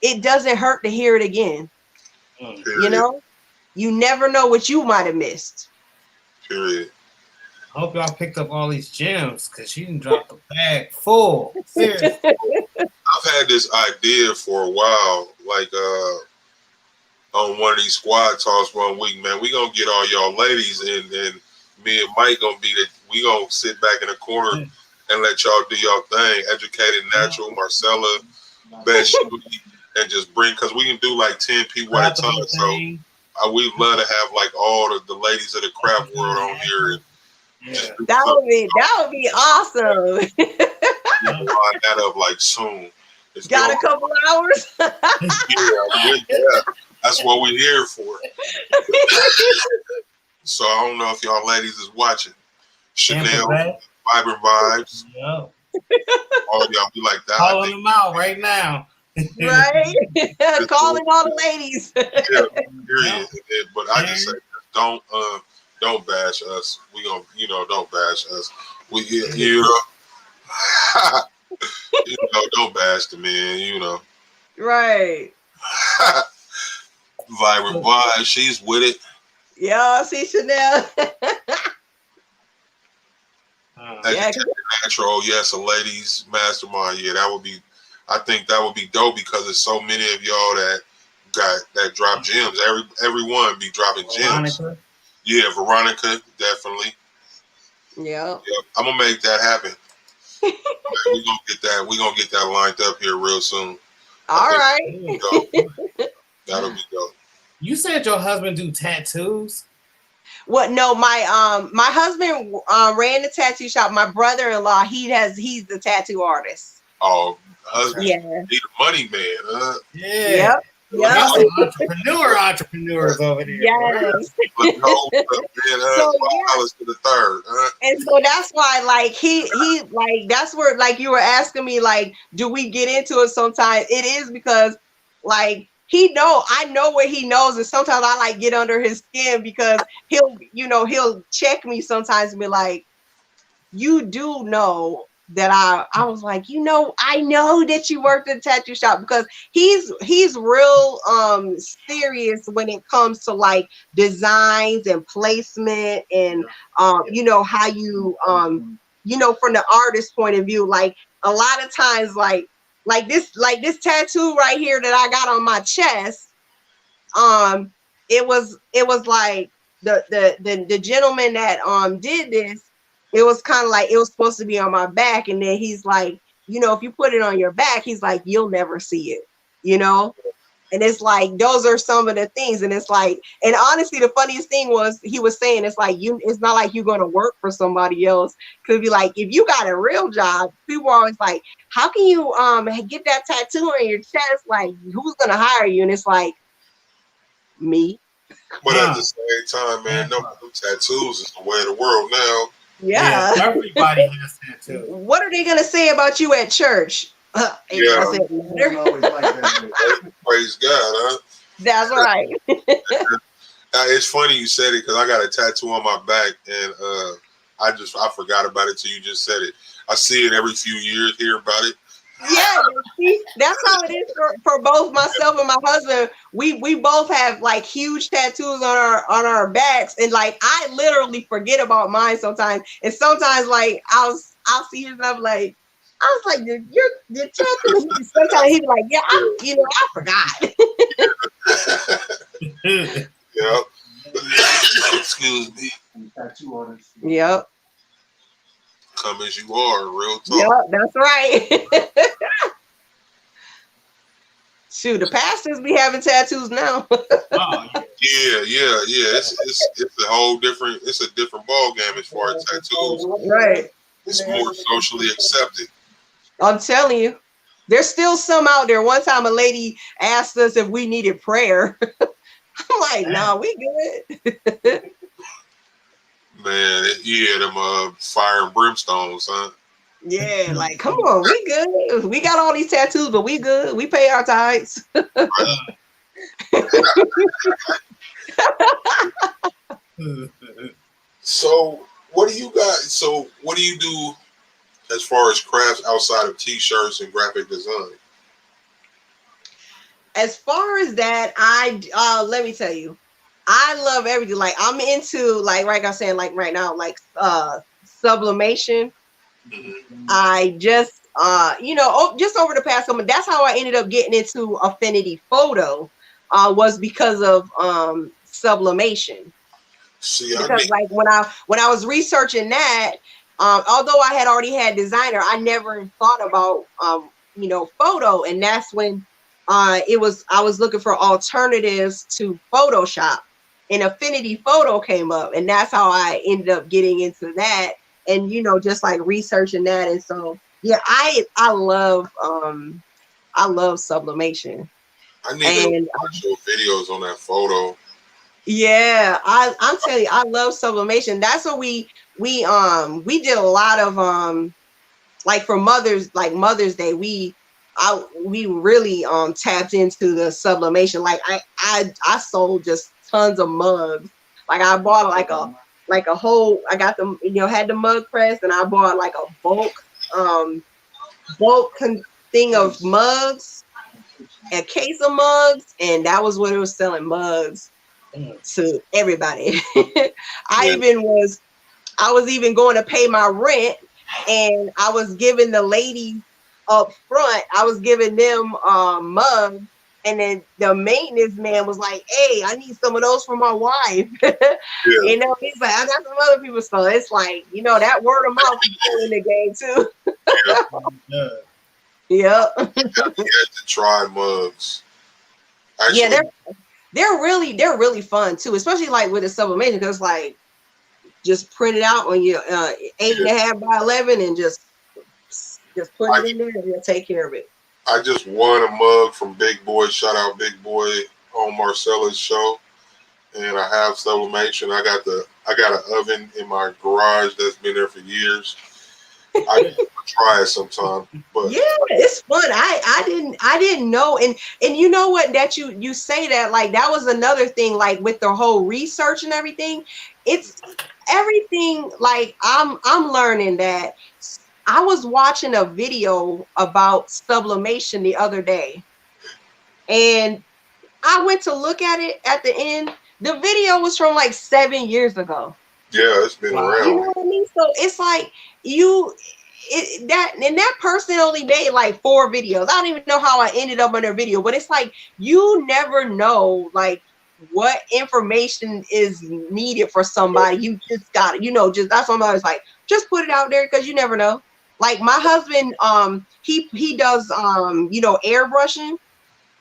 it doesn't hurt to hear it again. Period. You know, you never know what you might have missed. Period. I hope y'all picked up all these gems because she didn't drop the bag full. Seriously. I've had this idea for a while, like on one of these squad talks one week, man. We gonna get all y'all ladies, and me and Mike gonna be that. We gonna sit back in the corner and let y'all do y'all thing. Educated, natural, Marcella, best, and just bring, because we can do like 10 people at a time. So we'd love to have like all the ladies of the craft world on here. And that would be awesome. line that up like soon. It's got a couple hours. yeah, that's what we're here for. So I don't know if y'all ladies is watching. Chanel, Vibrant Vibes. Yeah. All y'all be like that. Calling them out right now. Right? Calling all the ladies. Yeah, period. But I just say, don't bash us. We gonna, don't bash us. We don't bash the men, Right. Vibrant Vibe, she's with it. Yeah, see Chanel. Natural, yes, a ladies mastermind. Yeah, I think that would be dope, because there's so many of y'all that drop gems. Everyone be dropping gems. Yeah, Veronica, definitely. Yeah. I'm gonna make that happen. We're gonna get that lined up here real soon. All right. That'll be dope. You said your husband do tattoos? What? No, my husband ran the tattoo shop. My brother-in-law, he's the tattoo artist. Oh, husband, yeah, he the money man, huh? Yeah. Yep. Entrepreneurs over there. Yes. To the third, huh? And so that's why, like, he like, that's where, like, you were asking me, like, do we get into it sometimes? It is because, like, I know what he knows, and sometimes I like get under his skin, because he'll check me sometimes and be like, you do know that I was like, I know that you worked at a tattoo shop, because he's real serious when it comes to like designs and placement, and how you from the artist point of view, like a lot of times like this tattoo right here that I got on my chest, it was like the gentleman that did this. It was kind of like, it was supposed to be on my back, and then he's like, if you put it on your back, he's like, you'll never see it, and it's like, those are some of the things. And it's like, and honestly, the funniest thing was, he was saying, it's like, it's not like you're going to work for somebody else. Could be like, if you got a real job, people are always like, how can you get that tattoo on your chest? Like, who's going to hire you? And it's like, me. But at the same time, man, no tattoos is the way of the world now. Yeah. Everybody has tattoos. What are they going to say about you at church? Praise God, huh? That's right. It's funny you said it, because I got a tattoo on my back, and I forgot about it till you just said it. I see it every few years, hear about it. Yeah, that's how it is for both myself and my husband. We both have like huge tattoos on our backs, and like I literally forget about mine sometimes. And sometimes like I'll see his, and I'm like, I was like, your tattoo. Sometimes he's like, yeah, I forgot. Yep. Excuse me. Yep. Come as you are, real talk. Yep, that's right. Shoot, the pastors be having tattoos now. Yeah. It's a whole different. It's a different ball game as far as tattoos. Right. It's more socially accepted. I'm telling you, there's still some out there. One time, a lady asked us if we needed prayer. I'm like, nah, we good. Man, them fire and brimstones, huh? Yeah, like, come on, we good. We got all these tattoos, but we good. We pay our tithes. So, what do you do as far as crafts outside of t-shirts and graphic design? As far as that, let me tell you, I love everything. Like I'm into like I'm saying, like right now, like sublimation. Mm-hmm. I just just over the past summer, that's how I ended up getting into Affinity Photo, was because of sublimation. See, Because like when I was researching that, although I had already had designer, I never thought about photo, and that's when I was looking for alternatives to Photoshop, and Affinity Photo came up, and that's how I ended up getting into that, and just like researching that, and so yeah, I love sublimation. I need to watch your videos on that photo. Yeah, I'm telling you, I love sublimation. That's what we did a lot of like for Mother's Day, we really tapped into the sublimation. Like I sold just tons of mugs. Like I bought like a whole, I got them, had the mug press, and I bought like a bulk thing of mugs, a case of mugs, and that was what it was selling, mugs to everybody. I was even going to pay my rent, and I was giving the ladies up front, I was giving them mugs, and then the maintenance man was like, "Hey, I need some of those for my wife." Yeah. He's like, "I got some other people's stuff." It's like, that word of mouth is in the game too. Yeah. Yep. You had to try mugs. Actually, yeah, they're really fun too, especially like with the sublimation, because like just print it out on your 8.5 by 11 and just put it in there, and they'll take care of it. I just won a mug from Big Boy. Shout out Big Boy on Marcella's show, and I have sublimation. I got an oven in my garage that's been there for years. I try it sometime, but yeah, it's fun. I didn't know, and you know what, that you say that, like that was another thing, like with the whole research and everything. It's everything, like I'm learning that. I was watching a video about sublimation the other day, and I went to look at it at the end. The video was from like 7 years ago. Yeah, it's been around. You know what I mean? So it's like that person only made like 4 videos. I don't even know how I ended up on their video, but it's like you never know like what information is needed for somebody. You just got it, just that's what I was like, just put it out there, because you never know. Like my husband, he does airbrushing.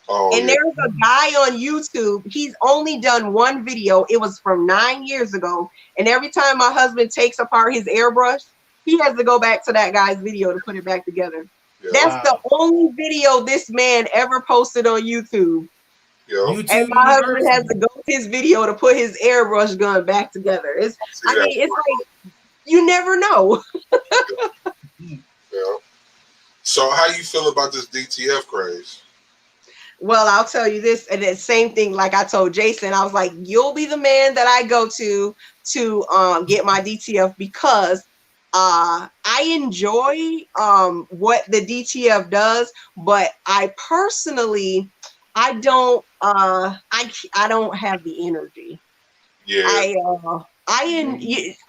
Oh, and there's a guy on YouTube. He's only done one video. It was from 9 years ago. And every time my husband takes apart his airbrush, he has to go back to that guy's video to put it back together. Yeah. That's the only video this man ever posted on YouTube. Yeah. And my husband has to go to his video to put his airbrush gun back together. It's like you never know. Yeah. So how you feel about this DTF craze? Well, I'll tell you this, and the same thing like I told Jason, I was like, you'll be the man that I go to get my DTF, because I enjoy what the DTF does, but I personally, I don't have the energy. Yeah.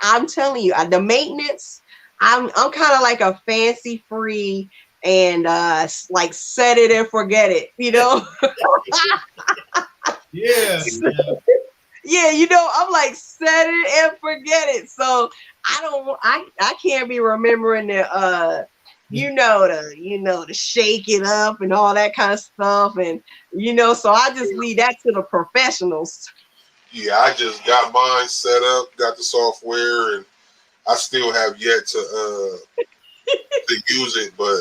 I'm telling you, the maintenance, I'm kind of like a fancy free, and like set it and forget it, Yeah. Yeah, I'm like set it and forget it. So I can't be remembering the to shake it up and all that kind of stuff, and so I just leave that to the professionals. Yeah, I just got mine set up, got the software, and I still have yet to use it, but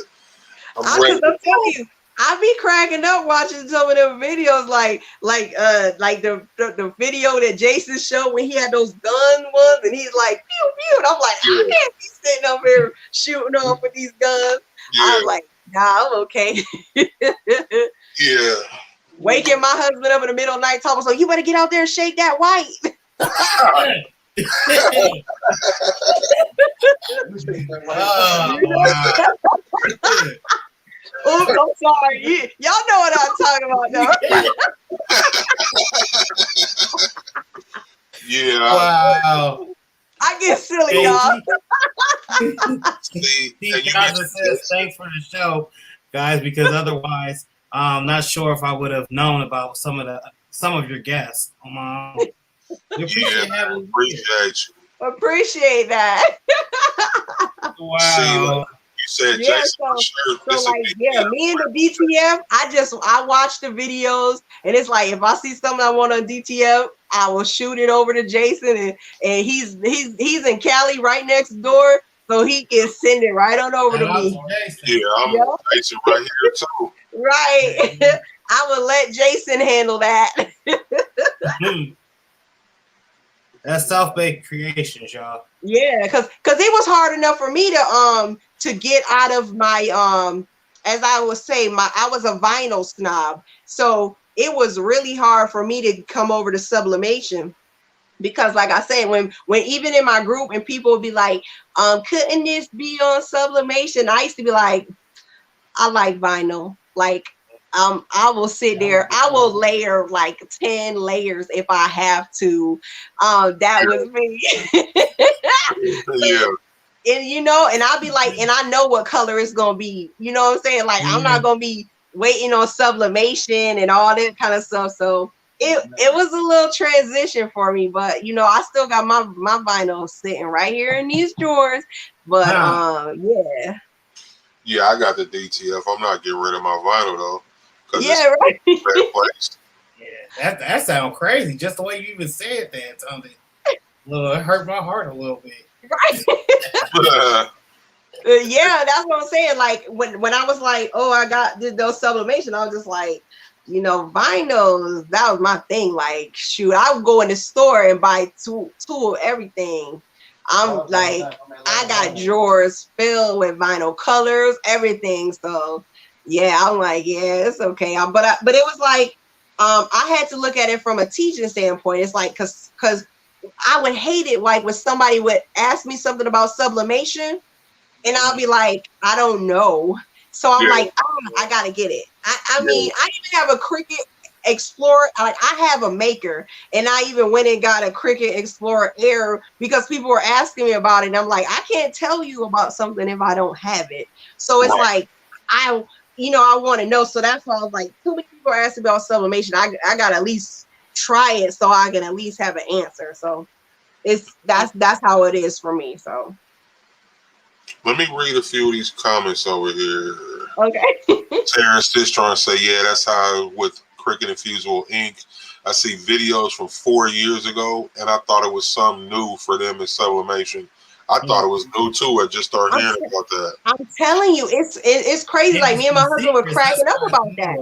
I'm ready. I'm telling you, I be cracking up watching some of them videos, like the video that Jason showed when he had those gun ones, and he's like pew pew, and I'm like, I can't be sitting up here shooting off with these guns. Yeah. I'm like, nah, I'm okay. Yeah. Waking my husband up in the middle of the night talking, so you better get out there and shake that white. Oh, wow. Oops, I'm sorry. Y'all know what I'm talking about, though. Yeah. Wow. I get silly, Hey, y'all. See, Steve and you Johnson mentioned says this. thanks for the show, guys, because otherwise, I'm not sure if I would have known about some of your guests. We appreciate Yeah, having you. appreciate you. Appreciate that. See, like Wow. you said, Yeah, Jason, for sure. so This like, would be yeah, me and the DTF, I watch the videos, and it's like if I see something I want on DTF, I will shoot it over to Jason, and he's in Cali right next door, so he can send it right on over to Shout out me. to Jason. Yeah, I'm Yep. Jason right here too. Right. I will let Jason handle that. That's South Bay Creations, y'all. Yeah, because it was hard enough for me to get out of my as I would say, I was a vinyl snob. So it was really hard for me to come over to sublimation. Because like I said, when even in my group and people would be like, couldn't this be on sublimation? I used to be like, I like vinyl. Like I will sit there, I will layer like 10 layers if I have to. That was me. Yeah. And and I'll be like, and I know what color it's gonna be. You know what I'm saying? Like I'm not gonna be waiting on sublimation and all that kind of stuff. So it was a little transition for me, but I still got my vinyl sitting right here in these drawers. But yeah. Yeah, I got the DTF. I'm not getting rid of my vinyl though. Yeah, right. It's a bad place. Yeah, that sounds crazy. Just the way you even said that, something. It hurt my heart a little bit. Right. Yeah, that's what I'm saying. Like when I was like, oh, I did those sublimation, I was just like, vinyls, that was my thing. Like, shoot, I would go in the store and buy two of everything. I'm like, I got drawers filled with vinyl colors, everything. So yeah, I'm like, yeah, it's okay. But it was like, I had to look at it from a teaching standpoint. It's like, cause I would hate it like when somebody would ask me something about sublimation and I'll be like, I don't know. So I'm like, I gotta get it. I mean, I even have a Cricut Explorer. Like I have a Maker, and I even went and got a Cricut Explorer Air because people were asking me about it. And I'm like, I can't tell you about something if I don't have it. So it's like I want to know. So that's why I was like, too many people are asking about sublimation. I gotta at least try it so I can at least have an answer. So that's how it is for me. So let me read a few of these comments over here. Okay. Terrence is trying to say, yeah, that's how with Cricut Infusible ink. I see videos from 4 years ago, and I thought it was something new for them in sublimation. I thought it was new too. I just started hearing about that. I'm telling you, it's crazy. Like me and my husband were cracking up about that.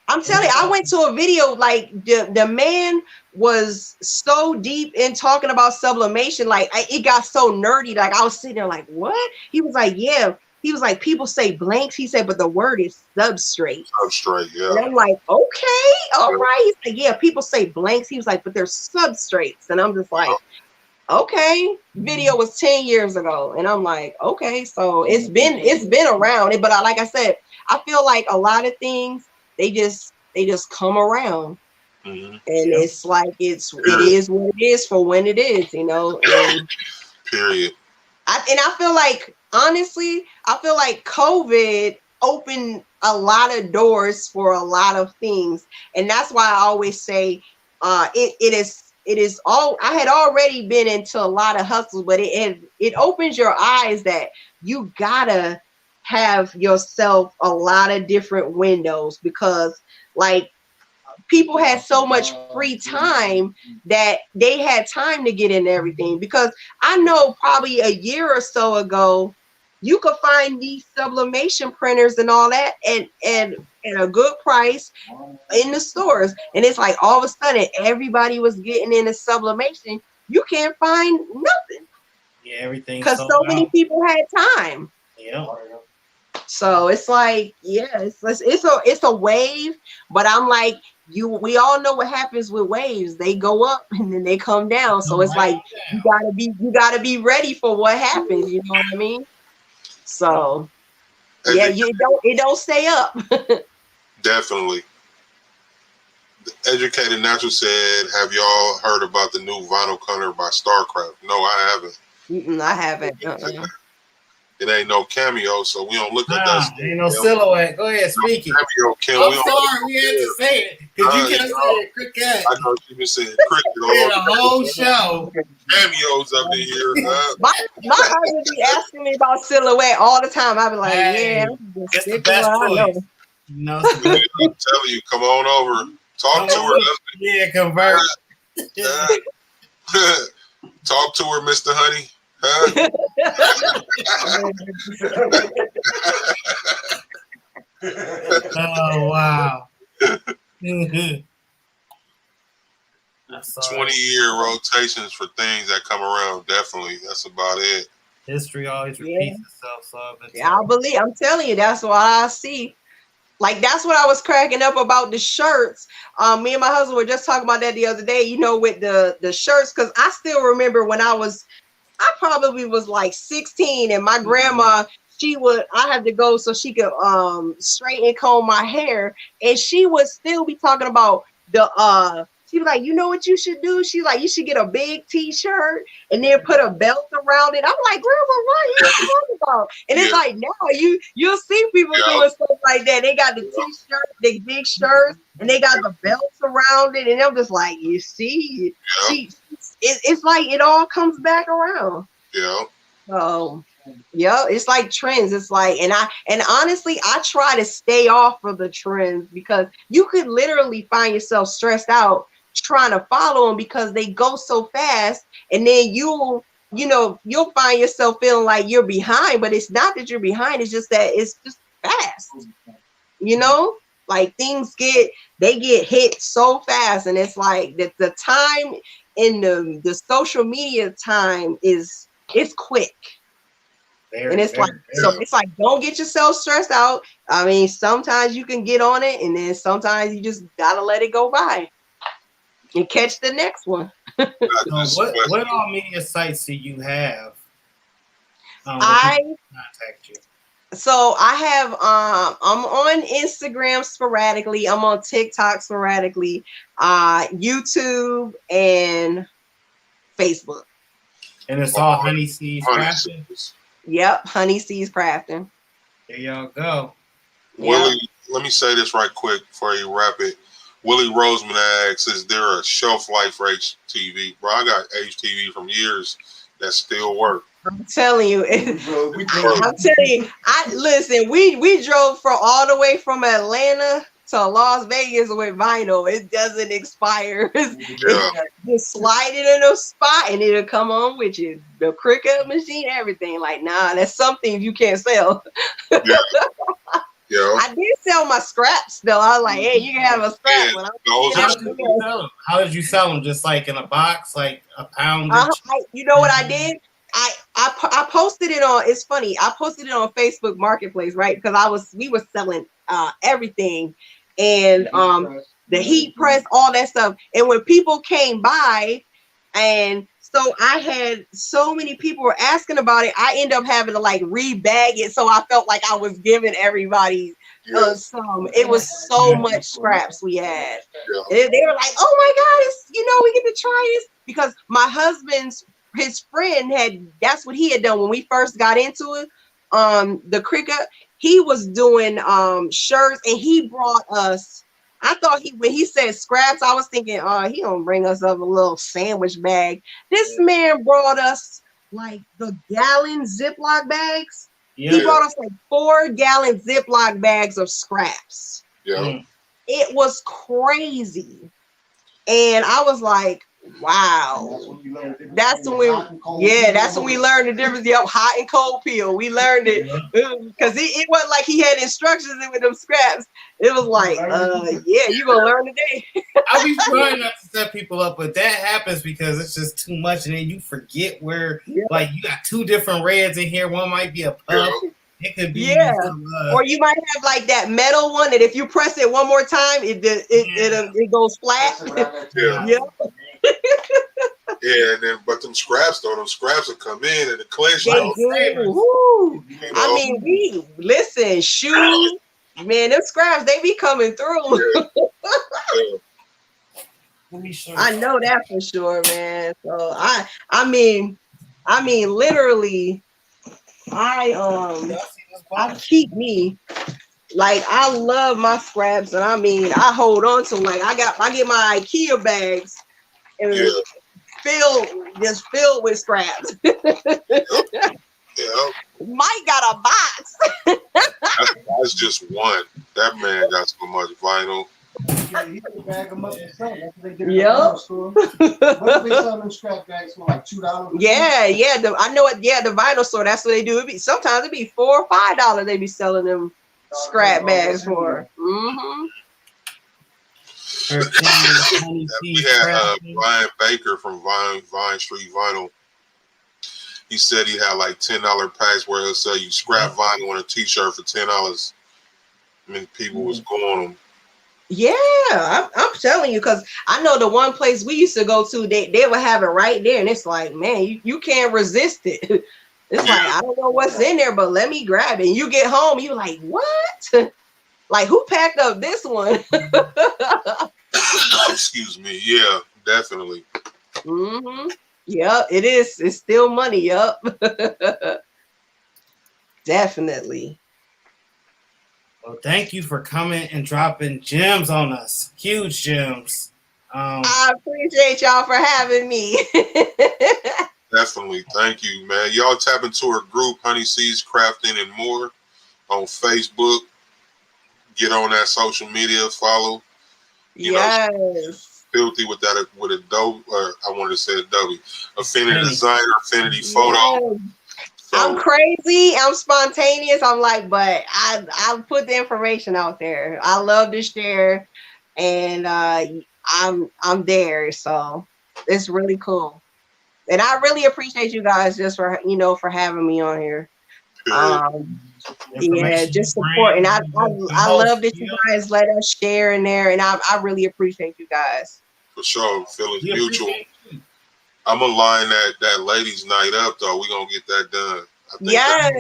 I'm telling you, I went to a video, like the man was so deep in talking about sublimation, like it got so nerdy. Like I was sitting there like, what? He was like, yeah. He was like, people say blanks. He said, but the word is substrate. Substrate, yeah. And I'm like, okay, all right. He said, yeah, people say blanks. He was like, but they're substrates. And I'm just like, okay. Video was 10 years ago. And I'm like, okay, so it's been around. But like I said, I feel like a lot of things, they just come around. And it's like it is what it is for when it is, And period. I feel like, honestly, COVID opened a lot of doors for a lot of things. And that's why I always say it is all, I had already been into a lot of hustles, but it opens your eyes that you gotta have yourself a lot of different windows, because like people had so much free time that they had time to get into everything. Because I know probably a year or so ago, you could find these sublimation printers and all that and at a good price in the stores. And it's like all of a sudden everybody was getting into sublimation. You can't find nothing. Yeah, everything. Because so many people had time. Yeah. So it's like, yeah, it's a wave, but I'm like, we all know what happens with waves. They go up and then they come down. So it's like you gotta be ready for what happens. You know what I mean? So yeah, it don't stay up. Definitely. Educated Natural said, "Have y'all heard about the new vinyl color by StarCraft?" No, I haven't. I haven't. It ain't no cameo, so we don't look at that. Ain't no silhouette. Go ahead, speak it. Cameo, Kim. I'm sorry, we had to say it because you kept saying cricket. I know she been saying cricket. We had a whole show. Cameos up in here. My husband be asking me about silhouette all the time. I be like, Hey, it's the best choice. You know, I'm telling you, come on over. Talk to her. Yeah, convert. Talk to her, Mr. Honey. Huh? Oh wow. 20-year rotations for things that come around. Definitely. That's about it. History always repeats itself. So I'm telling you, that's what I see. Like, that's what I was cracking up about the shirts. Me and my husband were just talking about that the other day, you know, with the shirts, because I still remember when I probably was like 16, and my grandma, I had to go so she could straighten and comb my hair, and she would still be talking about she'd be like, you know what you should do? She's like, you should get a big t-shirt and then put a belt around it. I'm like, Grandma, what are you talking about? And it's like, now you'll see people doing stuff like that. They got the t-shirt, the big shirts, and they got the belts around it. And I'm just like, you see, it's like it all comes back around. Yeah. So yeah, it's like trends. It's like, and honestly, I try to stay off of the trends because you could literally find yourself stressed out trying to follow them because they go so fast, and then you'll find yourself feeling like you're behind, but it's not that you're behind. It's just that it's just fast. You know, like things get hit so fast, and it's like the time in the social media time it's quick. It's like, don't get yourself stressed out. I mean, sometimes you can get on it, and then sometimes you just gotta let it go by and catch the next one. What all media sites do you have? I contact you. So I have I'm on Instagram sporadically. I'm on TikTok sporadically, YouTube and Facebook. And it's all Honey Seeds Crafting. Yep, Honey Seeds Crafting. There y'all go. Willie, let me say this right quick before you wrap it. Willie Roseman asks, is there a shelf life for HTV? Bro, I got HTV from years that still work. I'm telling you, listen, we drove all the way from Atlanta to Las Vegas with vinyl. It doesn't expire. Just slide it in a spot and it'll come on with you. The Cricut machine, everything. Like, nah, that's something you can't sell. Yeah. I did sell my scraps though. I was like, hey, you can have a scrap. How did you sell them? Just like in a box, like a pound? You know what I did? I posted it on. It's funny. I posted it on Facebook Marketplace, right? Because we were selling everything, and the heat press, all that stuff. And when people came by, and so I had so many people were asking about it, I ended up having to like rebag it. So I felt like I was giving everybody some. It was so much scraps we had. They were like, "Oh my God, we get to try this," because my his friend that's what he had done when we first got into it. The Cricut, he was doing shirts, and he brought us. I thought when he said scraps, I was thinking, he gonna bring us up a little sandwich bag. This man brought us like the gallon Ziploc bags. Yeah. He brought us like 4-gallon Ziploc bags of scraps. Yeah. It was crazy. And I was like, wow. That's when we learned the difference of hot and cold peel. We learned it because it wasn't like he had instructions with them scraps. It was like, you're gonna learn today. I be trying not to set people up, but that happens because it's just too much, and then you forget where like you got 2 different reds in here. One might be a puff, It could be Yeah. some, Or you might have like that metal one that if you press it one more time, it goes flat. Yeah. Yeah. Yeah, and then but them scraps will come in and the clinch They though. do. savers. Woo. You know? I mean, we listen, shoes, man, them scraps, they be coming through. Yeah. Yeah. Let me show you. I know that for sure, man. So I mean, literally, I keep me like I love my scraps, and I mean I hold on to them. Like I get my IKEA bags and Yeah. filled with scraps. Yeah. Mike got a box. That's just one. That man got so much vinyl. Yeah, you can bag them up and sell. That's what they did in Yep. the vinyl store. What do they sell them scrap bags for? Like $2? Yeah. I know it. Yeah, the vinyl store. That's what they do. Sometimes it be $4 or $5. They be selling them scrap bags for. Mm-hmm. We had Brian Baker from Vine Street Vinyl. He said he had like $10 packs where he'll sell you scrap vinyl on a t-shirt for $10. I mean, people was going them. Yeah, I'm telling you, because I know the one place we used to go to, they would have it right there, and it's like, man, you can't resist it. It's like, I don't know what's in there, but let me grab it. And you get home, you like, what? Like, who packed up this one? Excuse me. Yeah, definitely. Mm-hmm. Yep, it is. It's still money. Yep. Definitely. Well, thank you for coming and dropping gems on us. Huge gems. I appreciate y'all for having me. Definitely. Thank you, man. Y'all tap into our group, Honey Seeds Crafting and More, on Facebook. Get on that social media, follow. You know, Filthy with Adobe, or I wanted to say Adobe. Affinity Designer, Affinity Photo. So, I'm crazy. I'm spontaneous. I'm like, but I put the information out there. I love to share, and I'm there. So it's really cool. And I really appreciate you guys just for having me on here. Yeah, just supporting. I love that you guys let us share in there, and I really appreciate you guys. For sure, feelings mutual. I'm gonna line that ladies' night up though. We're gonna get that done. Yes.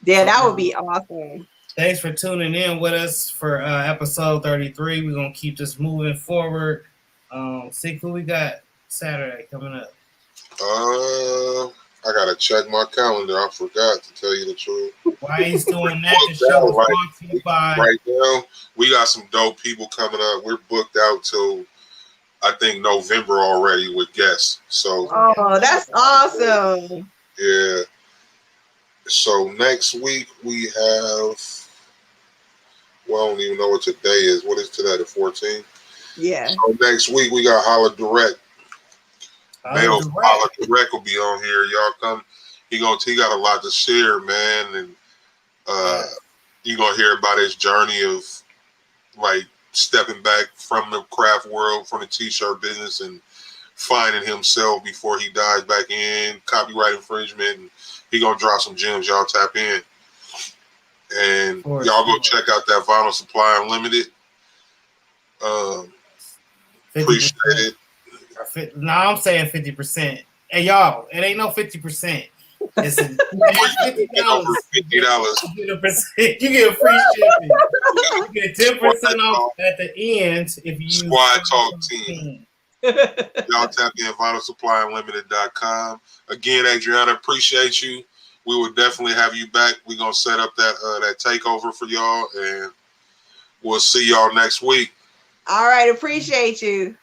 Yeah, that would be awesome. Thanks for tuning in with us for episode 33. We're gonna keep this moving forward. See who we got Saturday coming up. I gotta check my calendar. I forgot to tell you the truth. While he's doing that, the show is brought to you by. Right now, we got some dope people coming up. We're booked out till I think November already with guests. So. Oh, that's awesome. Yeah. So next week we have. Well, I don't even know what today is. What is today? The 14th. Yeah. So next week we got Holla Direct. Male Holla Direct will be on here. Y'all come. He got a lot to share, man, and you gonna hear about his journey of like stepping back from the craft world, from the t-shirt business, and finding himself before he dives back in, copyright infringement, and he gonna drop some gems. Y'all tap in, and y'all go check out that Vinyl Supply Unlimited. Appreciate it. No, I'm saying 50%. Hey, y'all, it ain't no 50%. It's $50. $50. You get free shipping. You get 10% off at the end if you use Squad Talk Team. Y'all tap in VinylSupplyUnlimited.com. Again, Adriana, appreciate you. We will definitely have you back. We're gonna set up that takeover for y'all, and we'll see y'all next week. All right, appreciate you.